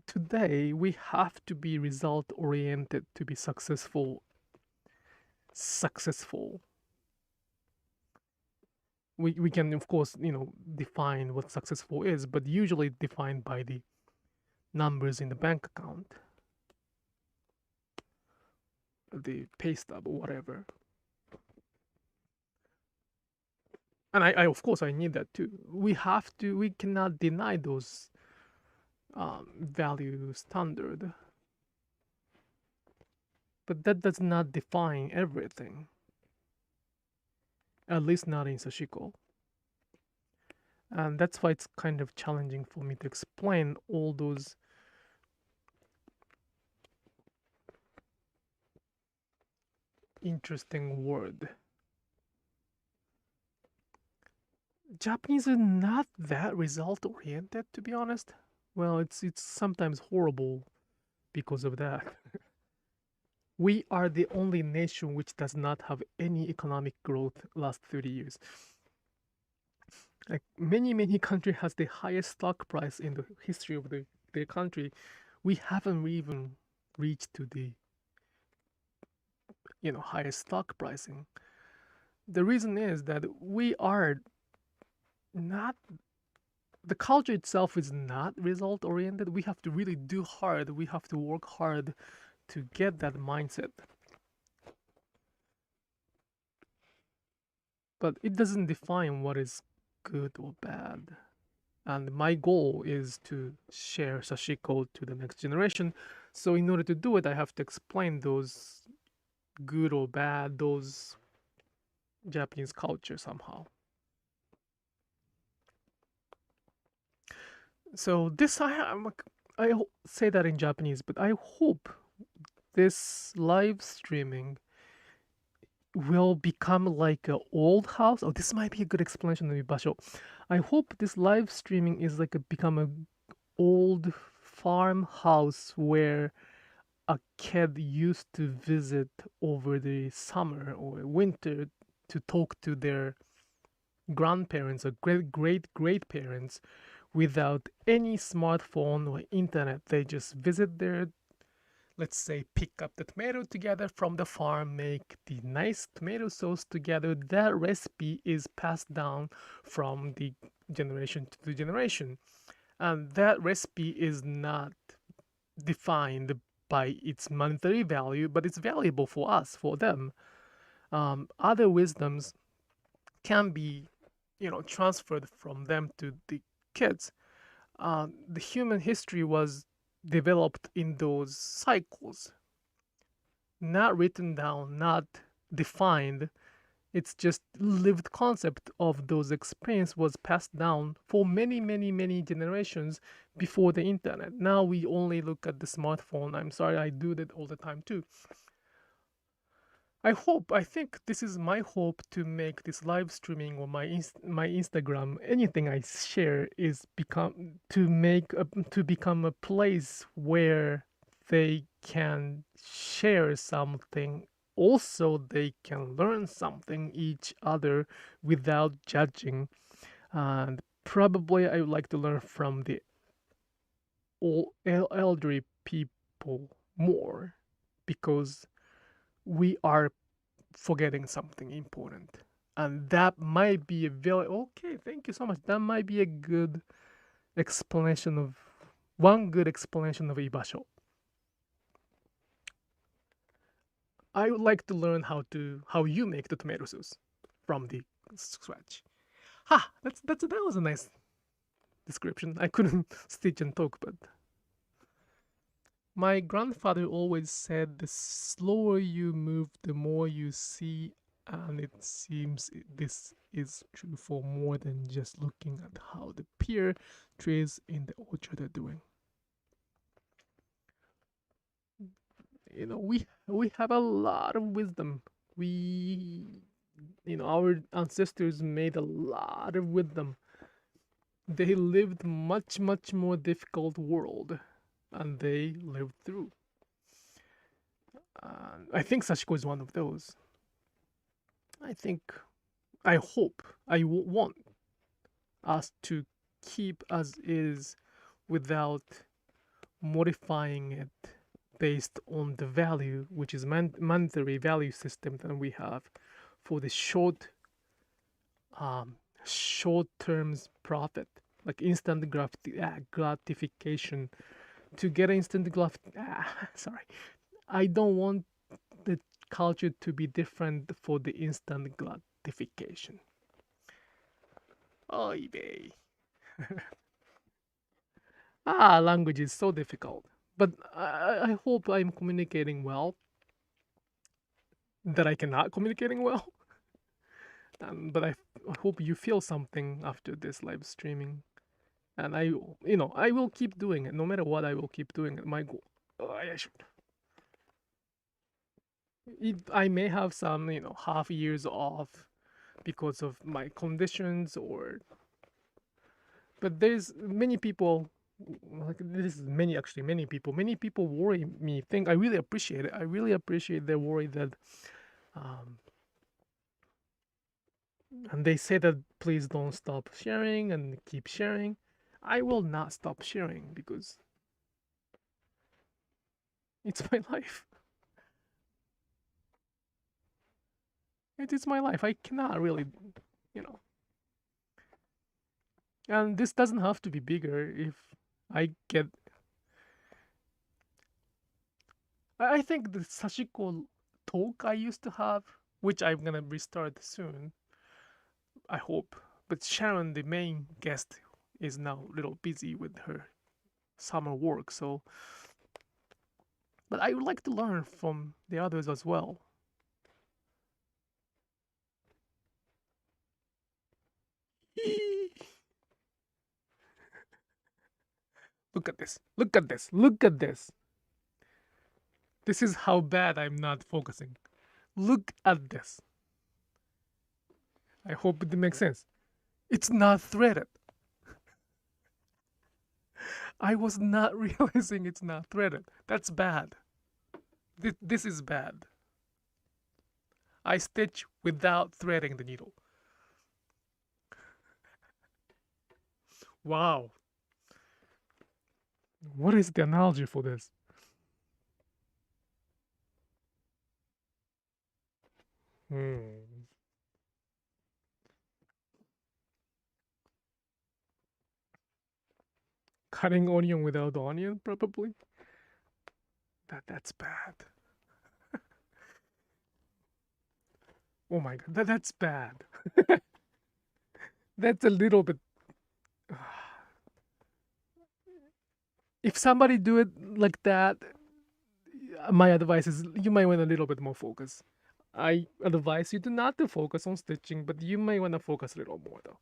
today, we have to be result-oriented to be successful. We can, of course, define what successful is, but usually defined by the numbers in the bank account, the pay stub or whatever. And I of course, I need that too. We cannot deny those value standard. But that does not define everything. At least not in Sashiko. And that's why it's kind of challenging for me to explain all those interesting words. Japanese is not that result oriented, to be honest. Well, it's sometimes horrible because of that. We are the only nation which does not have any economic growth last 30 years. Like many country has the highest stock price in the history of their country. We haven't even reached to the highest stock pricing. The reason is that we are not, the culture itself is not result oriented. We have to really do hard. We have to work hard to get that mindset. But it doesn't define what is good or bad. And my goal is to share Sashiko to the next generation. So in order to do it, I have to explain those good or bad, those Japanese culture somehow. So this I say that in Japanese, but I hope this live streaming will become like an old house. Oh, this might be a good explanation of Ibasho. I hope this live streaming is like become a old farmhouse where a kid used to visit over the summer or winter to talk to their grandparents or great parents without any smartphone or internet. They just visit their let's say, pick up the tomato together from the farm, make the nice tomato sauce together. That recipe is passed down from the generation to the generation. And that recipe is not defined by its monetary value, but it's valuable for us, for them. Other wisdoms can be, transferred from them to the kids. The human history was developed in those cycles, not written down, not defined. It's just lived concept of those experience was passed down for many, many, many generations before the internet. Now we only look at the smartphone. I'm sorry, I do that all the time too. I think this is my hope to make this live streaming or my Instagram, anything I share is to become a place where they can share something. Also, they can learn something each other without judging. And probably I would like to learn from the elderly people more, because we are forgetting something important. And that might be a very, okay, thank you so much. That might be a good explanation of, one good explanation of Ibasho. I would like to learn how you make the tomato sauce from the scratch. That was a nice description. I couldn't stitch and talk, but my grandfather always said the slower you move, the more you see, and it seems this is true for more than just looking at how the pear trees in the orchard are doing. We have a lot of wisdom. Our ancestors made a lot of wisdom. They lived much, much more difficult world, and they lived through. I think Sashiko is one of those. I hope, I want us to keep as is without modifying it based on the value, which is monetary value system that we have for the short terms profit, like instant gratification. To get instant sorry, I don't want the culture to be different for the instant gratification. Oh, eBay. Language is so difficult. But I hope I'm communicating well. That I cannot communicating well. But I hope you feel something after this live streaming. And I will keep doing it. No matter what, I will keep doing it. My goal. I should. I may have some, half years off because of my conditions, but there's many people, like this is many people worry me, think I really appreciate it. I really appreciate their worry that, and they say that please don't stop sharing and keep sharing. I will not stop sharing because it's my life. It is my life. I cannot really, and this doesn't have to be bigger if I get. I think the Sashiko talk I used to have, which I'm gonna restart soon, I hope. But Sharon, the main guest, is now a little busy with her summer work, so. But I would like to learn from the others as well. Look at this. Look at this. Look at this. This is how bad I'm not focusing. Look at this. I hope it makes sense. It's not threaded. I was not realizing it's not threaded. That's bad. This is bad. I stitch without threading the needle. Wow. What is the analogy for this? Hmm. Cutting onion without onion, probably. That's bad. Oh my god, that's bad. That's a little bit. If somebody do it like that, my advice is you might want a little bit more focus. I advise you to not to focus on stitching, but you may want to focus a little more though.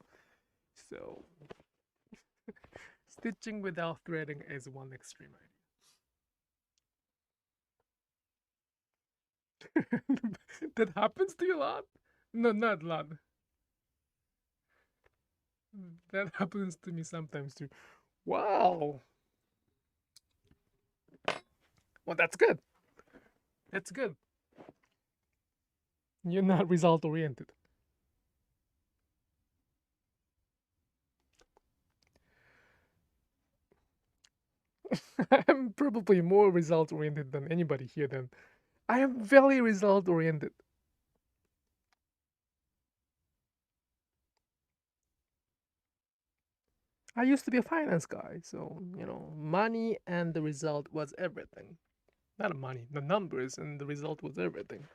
So stitching without threading is one extreme idea. That happens to you a lot? No, not a lot. That happens to me sometimes too. Wow. Well, that's good. That's good. You're not result oriented. I'm probably more result oriented than anybody here. Then I am very result oriented. I used to be a finance guy, so money and the result was everything. Not money, the numbers and the result was everything.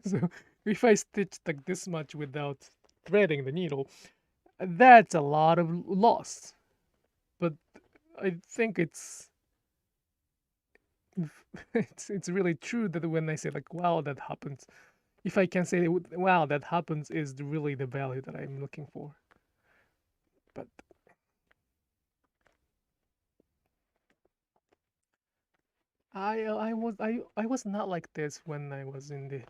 So if I stitched like this much without threading the needle, that's a lot of loss. But I think it's really true that when I say like wow that happens, if I can say wow that happens is really the value that I'm looking for. But I was not like this when I was in the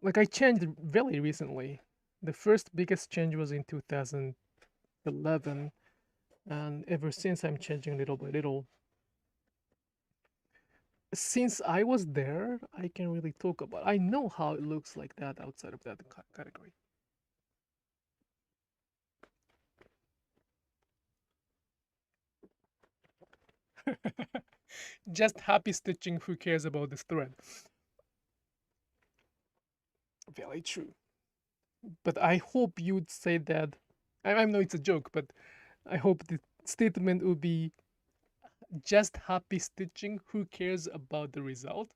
like I changed very recently. The first biggest change was in 2011, and ever since I'm changing little by little. Since I was there, I can really talk about. I know how it looks like that outside of that category. Just happy stitching. Who cares about this thread? Very true. But I hope you'd say that. I know it's a joke, but I hope the statement would be just happy stitching. Who cares about the result?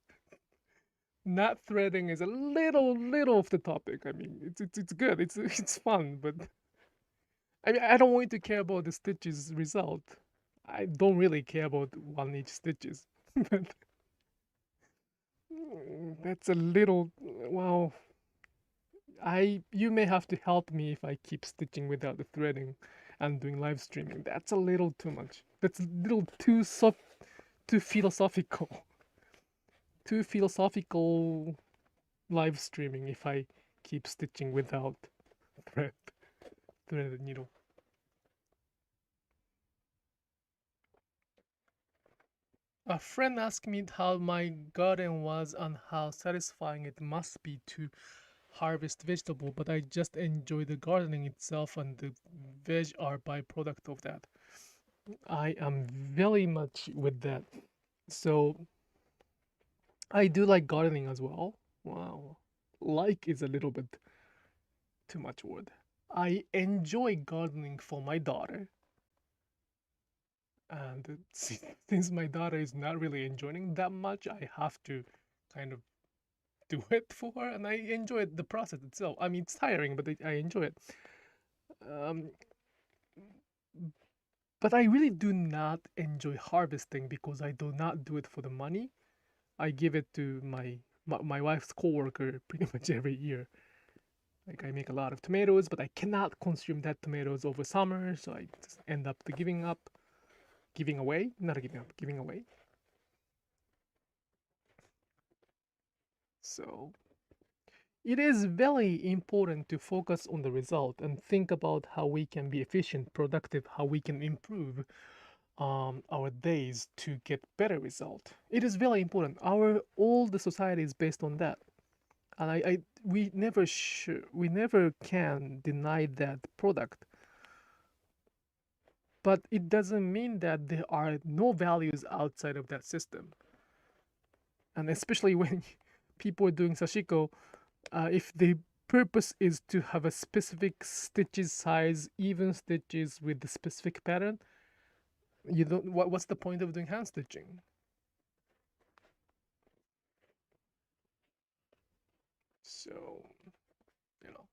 Not threading is a little off the topic. I mean, it's good. It's fun, but I mean, I don't want you to care about the stitches result. I don't really care about one each stitches, but that's a little. Well, I you may have to help me if I keep stitching without the threading and doing live streaming. That's a little too much. That's a little too philosophical. Too philosophical live streaming if I keep stitching without thread threaded needle. A friend asked me how my garden was and how satisfying it must be to harvest vegetable, but I just enjoy the gardening itself and the veg are byproduct of that. I am very much with that. So I do like gardening as well. Wow. Like is a little bit too much word. I enjoy gardening for my daughter. And since my daughter is not really enjoying that much, I have to kind of do it for her, and I enjoy the process itself. I mean, it's tiring, but I enjoy it. Um, but I really do not enjoy harvesting because I do not do it for the money. I give it to my wife's coworker pretty much every year. Like I make a lot of tomatoes, but I cannot consume that tomatoes over summer, so I just end up giving away, not giving up, giving away. So it is very important to focus on the result and think about how we can be efficient, productive, how we can improve our days to get better result. It is very important. Our all the society is based on that, and we never can deny that product. But it doesn't mean that there are no values outside of that system. And especially when people are doing Sashiko, if the purpose is to have a specific stitches size, even stitches with the specific pattern, you don't. What's the point of doing hand stitching? So, you know,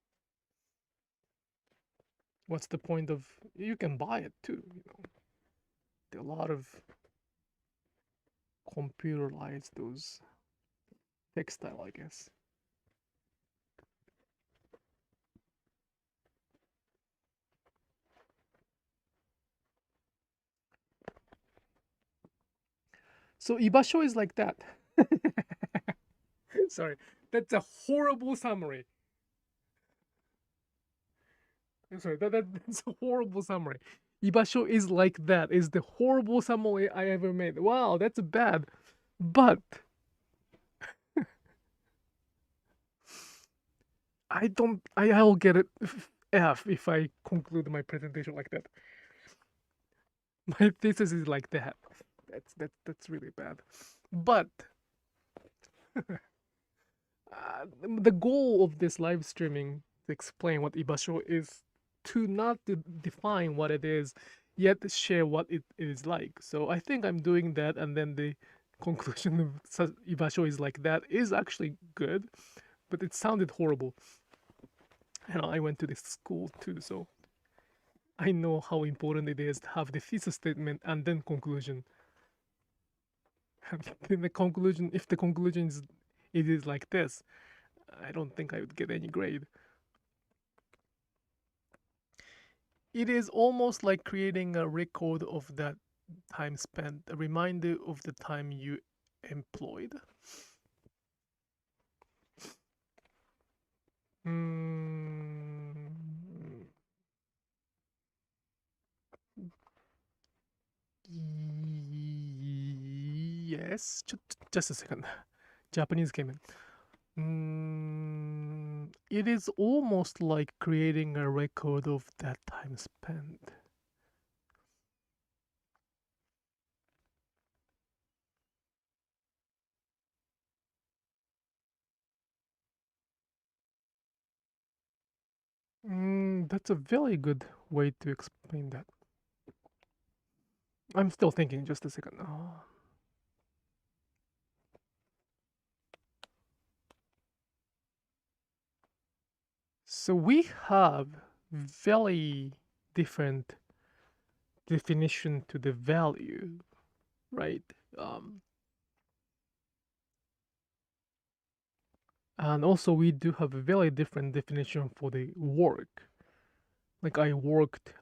what's the point of? You can buy it too. There are a lot of computerized those textile, I guess. So Ibasho is like that. Sorry, that's a horrible summary. I'm sorry, that's a horrible summary. Ibasho is like that. Is the horrible summary I ever made. Wow, that's bad. But I'll get it F if I conclude my presentation like that. My thesis is like that. That's really bad. But the goal of this live streaming to explain what Ibasho is to not define what it is, yet share what it is like. So I think I'm doing that, and then the conclusion of Ibasho is like that is actually good, but it sounded horrible. I went to this school too, so I know how important it is to have the thesis statement and then conclusion. In the conclusion, if the conclusion is it is like this, I don't think I would get any grade. It is almost like creating a record of that time spent, a reminder of the time you employed. Yes, just a second. Japanese came in. It is almost like creating a record of that time spent. That's a very good way to explain that. I'm still thinking, just a second. So we have very different definition to the value, right? And also we do have a very different definition for the work. Like I worked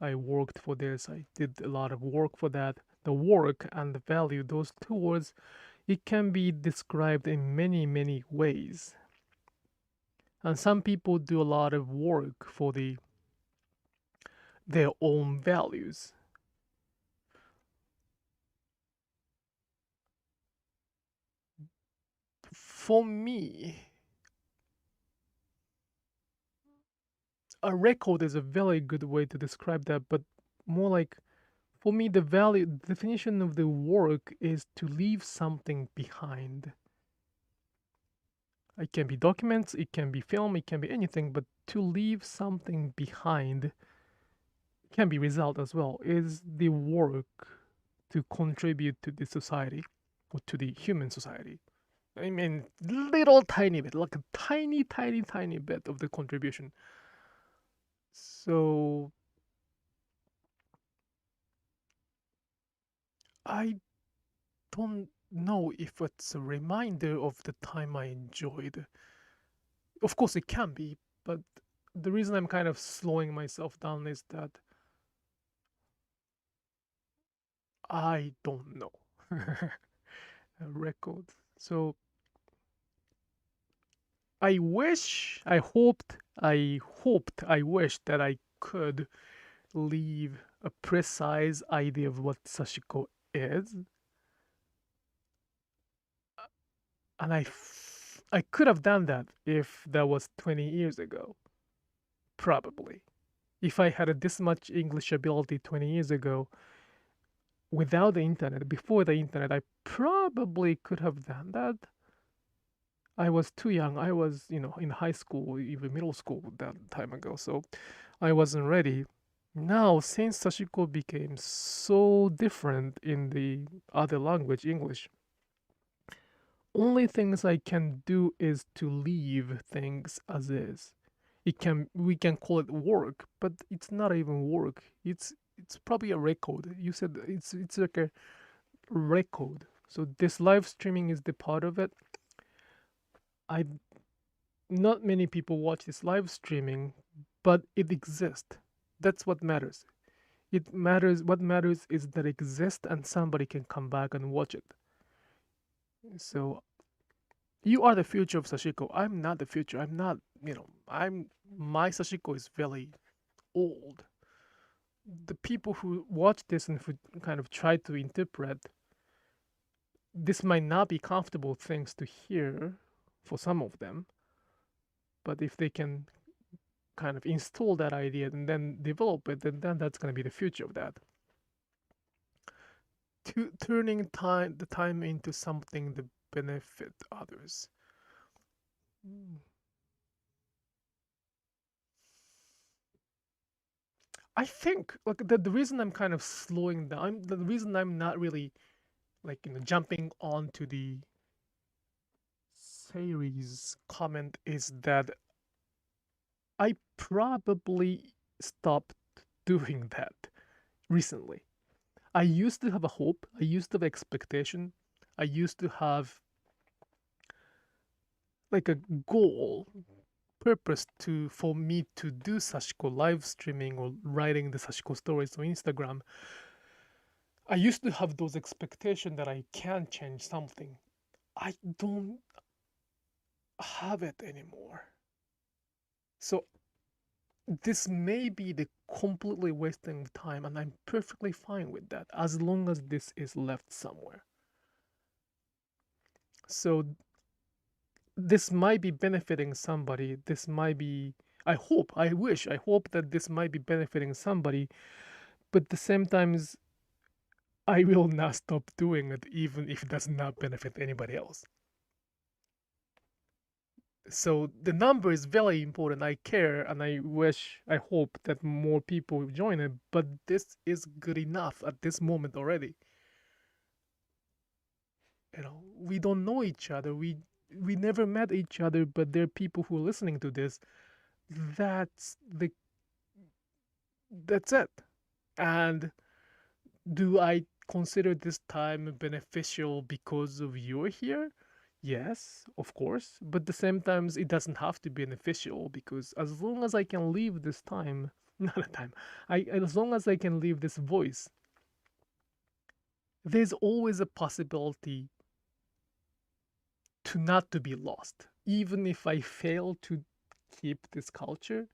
for this, I did a lot of work for that. The work and the value, those two words, it can be described in many, many ways. And some people do a lot of work for their own values. For me, a record is a very good way to describe that, but more like for me, the definition of the work is to leave something behind. It can be documents, it can be film, it can be anything, but to leave something behind can be result as well, is the work to contribute to the society or to the human society. I mean, little tiny bit, like a tiny, tiny, tiny bit of the contribution. So I don't know if it's a reminder of the time I enjoyed. Of course, it can be, but the reason I'm kind of slowing myself down is that I don't know. A record. So I wished, I wished that I could leave a precise idea of what Sashiko is. And I could have done that if that was 20 years ago. Probably. If I had this much English ability 20 years ago, without the internet, before the internet, I probably could have done that. I was too young. I was, in high school, even middle school that time ago. So I wasn't ready. Now, since Sashiko became so different in the other language, English, only things I can do is to leave things as is. We can call it work, but it's not even work. It's probably a record. You said it's like a record. So this live streaming is the part of it. I Not many people watch this live streaming, but it exists. That's what matters. It matters. What matters is that it exists and somebody can come back and watch it. So you are the future of Sashiko. I'm not the future. I'm not. My Sashiko is very old. The people who watch this and who kind of try to interpret this might not be comfortable things to hear for some of them, but if they can kind of install that idea and then develop it, then that's going to be the future of that. Turning the time into something that benefit others. I think like the reason I'm kind of slowing down, the reason I'm not really jumping onto the series comment is that I probably stopped doing that recently. I used to have a hope, I used to have expectation, I used to have like a goal, purpose for me to do Sashiko live streaming or writing the Sashiko stories on Instagram. I used to have those expectations that I can change something. I don't have it anymore. So this may be the completely wasting time, and I'm perfectly fine with that as long as this is left somewhere. So this might be benefiting somebody. This might be, I hope that this might be benefiting somebody, but at the same times, I will not stop doing it even if it does not benefit anybody else. So the number is very important. I care and I hope that more people join it, but this is good enough at this moment already. We don't know each other. We never met each other, but there are people who are listening to this. That's it. And do I consider this time beneficial because of you're here? Yes, of course. But at the same time, it doesn't have to be beneficial because as long as I can leave this time, not a time, as long as I can leave this voice, there's always a possibility to not to be lost. Even if I fail to keep this culture,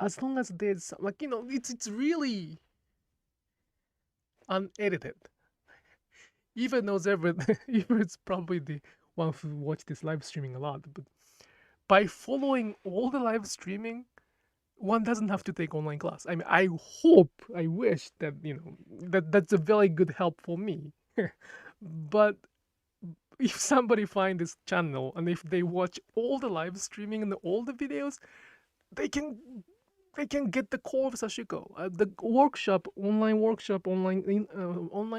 as long as there's it's really unedited. Even knows everything. Even it's probably the one who watched this live streaming a lot. But by following all the live streaming, one doesn't have to take online class. I mean, I wish that that's a very good help for me. But if somebody find this channel and if they watch all the live streaming and all the videos, they can get the core of Sashiko. The workshop, online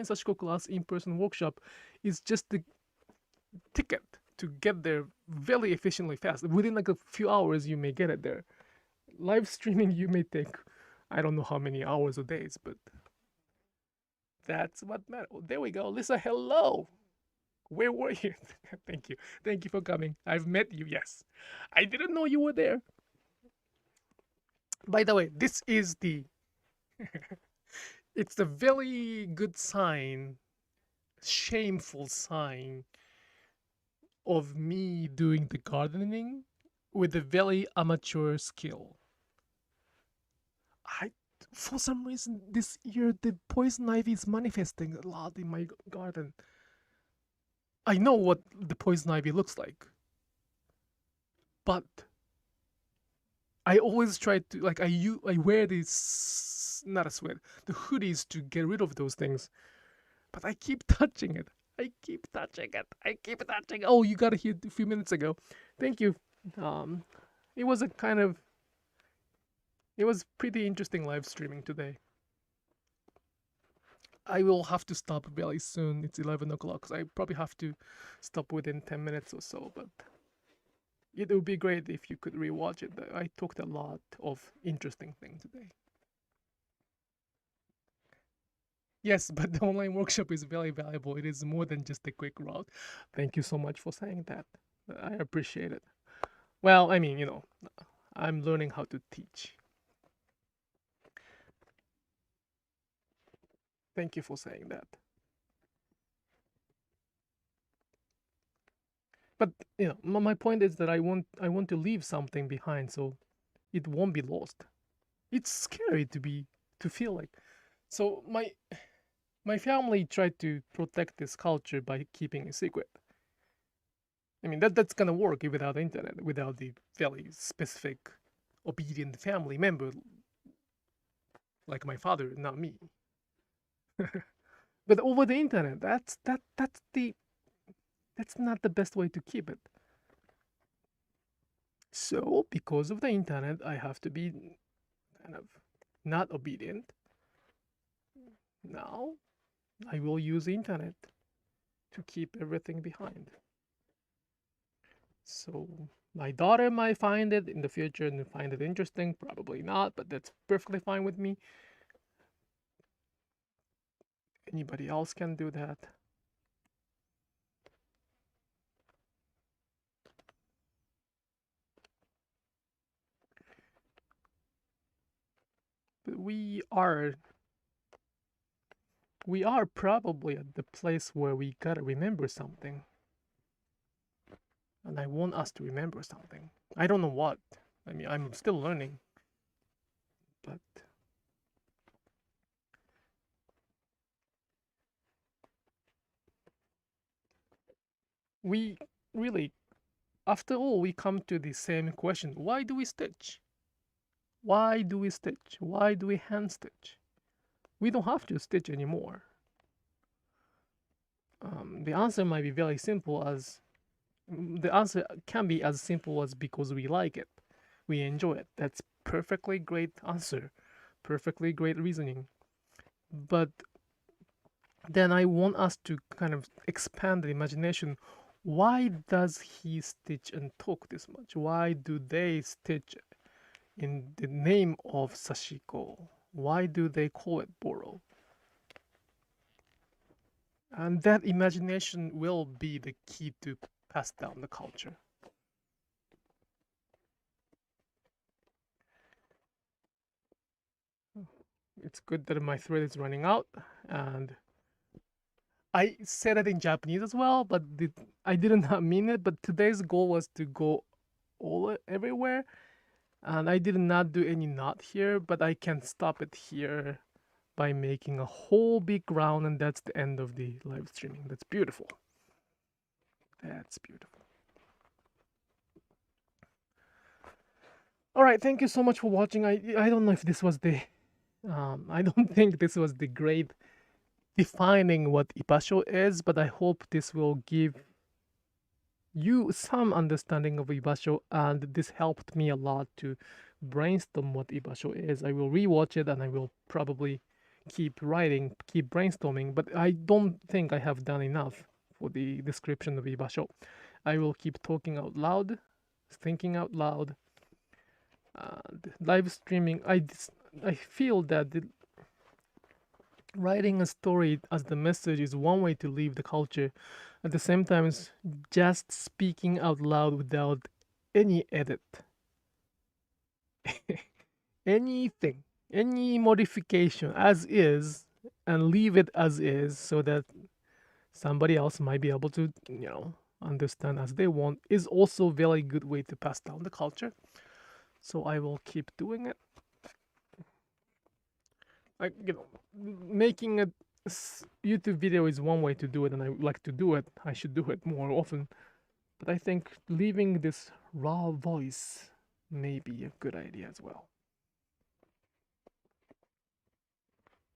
Sashiko class, in-person workshop is just the ticket to get there very efficiently fast. Within like a few hours, you may get it there. Live streaming, you may take, I don't know how many hours or days, but that's what matters. Oh, there we go. Lisa, hello. Where were you? Thank you. Thank you for coming. I've met you, yes. I didn't know you were there. By the way, this is it's a very good sign, shameful sign of me doing the gardening with a very amateur skill. For some reason, this year, the poison ivy is manifesting a lot in my garden. I know what the poison ivy looks like, but I always try to I wear these, not a sweat, the hoodies to get rid of those things, but I keep touching it. I keep touching it. I keep touching. Oh, you got it here a few minutes ago. Thank you. Um, it was a kind of, it was pretty interesting live streaming today. I will have to stop really soon. It's 11 o'clock, so I probably have to stop within 10 minutes or so. But it would be great if you could rewatch it. I talked a lot of interesting things today. Yes, but the online workshop is very valuable. It is more than just a quick route. Thank you so much for saying that. I appreciate it. Well, I mean, I'm learning how to teach. Thank you for saying that. But my point is that I want to leave something behind, so it won't be lost. It's scary to feel like. So my family tried to protect this culture by keeping it secret. I mean that's gonna work without the internet, without the very specific, obedient family member like my father, not me. But over the internet, that's not the best way to keep it. So because of the internet, I have to be kind of not obedient. Now I will use the internet to keep everything behind. So my daughter might find it in the future and find it interesting, probably not, but that's perfectly fine with me. Anybody else can do that. But we are probably at the place where we gotta remember something. And I want us to remember something. I don't know what. I mean, I'm still learning. But we really, after all, we come to the same question. Why do we stitch? Why do we stitch? Why do we hand stitch? We don't have to stitch anymore. The answer might be very simple as the answer can be as simple as because we like it, we enjoy it. That's perfectly great answer, perfectly great reasoning. But then I want us to kind of expand the imagination. Why does he stitch and talk this much? Why do they stitch in the name of Sashiko? Why do they call it Boro? And that imagination will be the key to pass down the culture. It's good that my thread is running out, and I said it in Japanese as well, but I didn't mean it. But today's goal was to go everywhere, and I did not do any knot here, but I can stop it here by making a whole big round, and that's the end of the live streaming. That's beautiful. That's beautiful. All right, thank you so much for watching. I don't know if this was the I don't think this was the great defining what Ibasho is, but I hope this will give you some understanding of Ibasho, and this helped me a lot to brainstorm what Ibasho is. I will rewatch it and I will probably keep writing, keep brainstorming, but I don't think I have done enough for the description of Ibasho. I will keep talking out loud, thinking out loud, live streaming. I feel that writing a story as the message is one way to leave the culture. At the same time, just speaking out loud without any edit, anything, any modification as is, and leave it as is so that somebody else might be able to, understand as they want, is also a very good way to pass down the culture. So I will keep doing it. Like, making a YouTube video is one way to do it, and I like to do it. I should do it more often. But I think leaving this raw voice may be a good idea as well.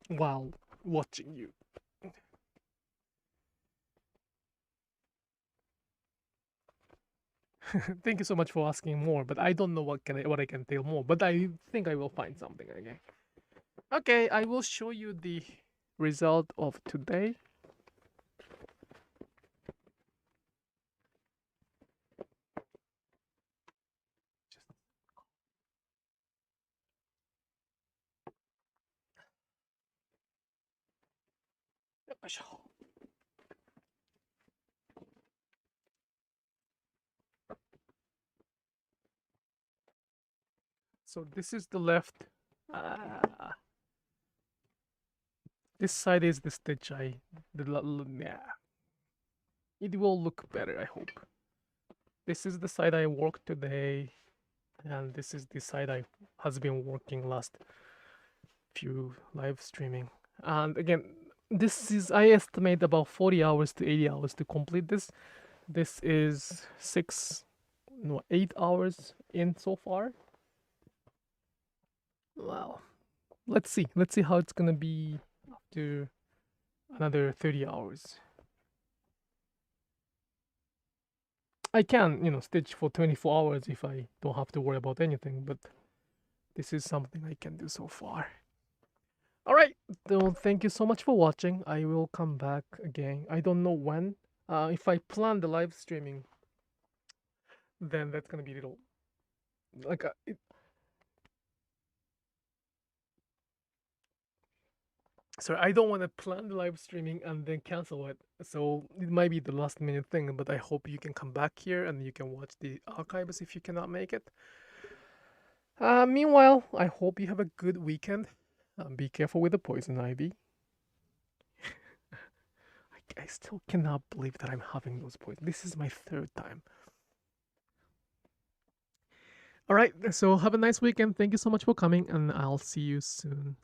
While watching you. Thank you so much for asking more, but I don't know what I can tell more, but I think I will find something. Okay, I will show you the result of today. So this is the left. This side is the stitch yeah. It will look better, I hope. This is the side I worked today, and this is the side I has been working last few live streaming. And again, this is, I estimate, about 40 hours to 80 hours to complete this. This is 8 hours in so far. Wow. Let's see how it's gonna be after another 30 hours. I can, stitch for 24 hours if I don't have to worry about anything, but this is something I can do so far. Alright, so thank you so much for watching. I will come back again. I don't know when. If I plan the live streaming, then that's gonna be a little like sorry, I don't want to plan the live streaming and then cancel it. So it might be the last minute thing, but I hope you can come back here and you can watch the archives if you cannot make it. Meanwhile, I hope you have a good weekend. Be careful with the poison ivy. I still cannot believe that I'm having those poisons. This is my 3rd time. Alright, so have a nice weekend. Thank you so much for coming, and I'll see you soon.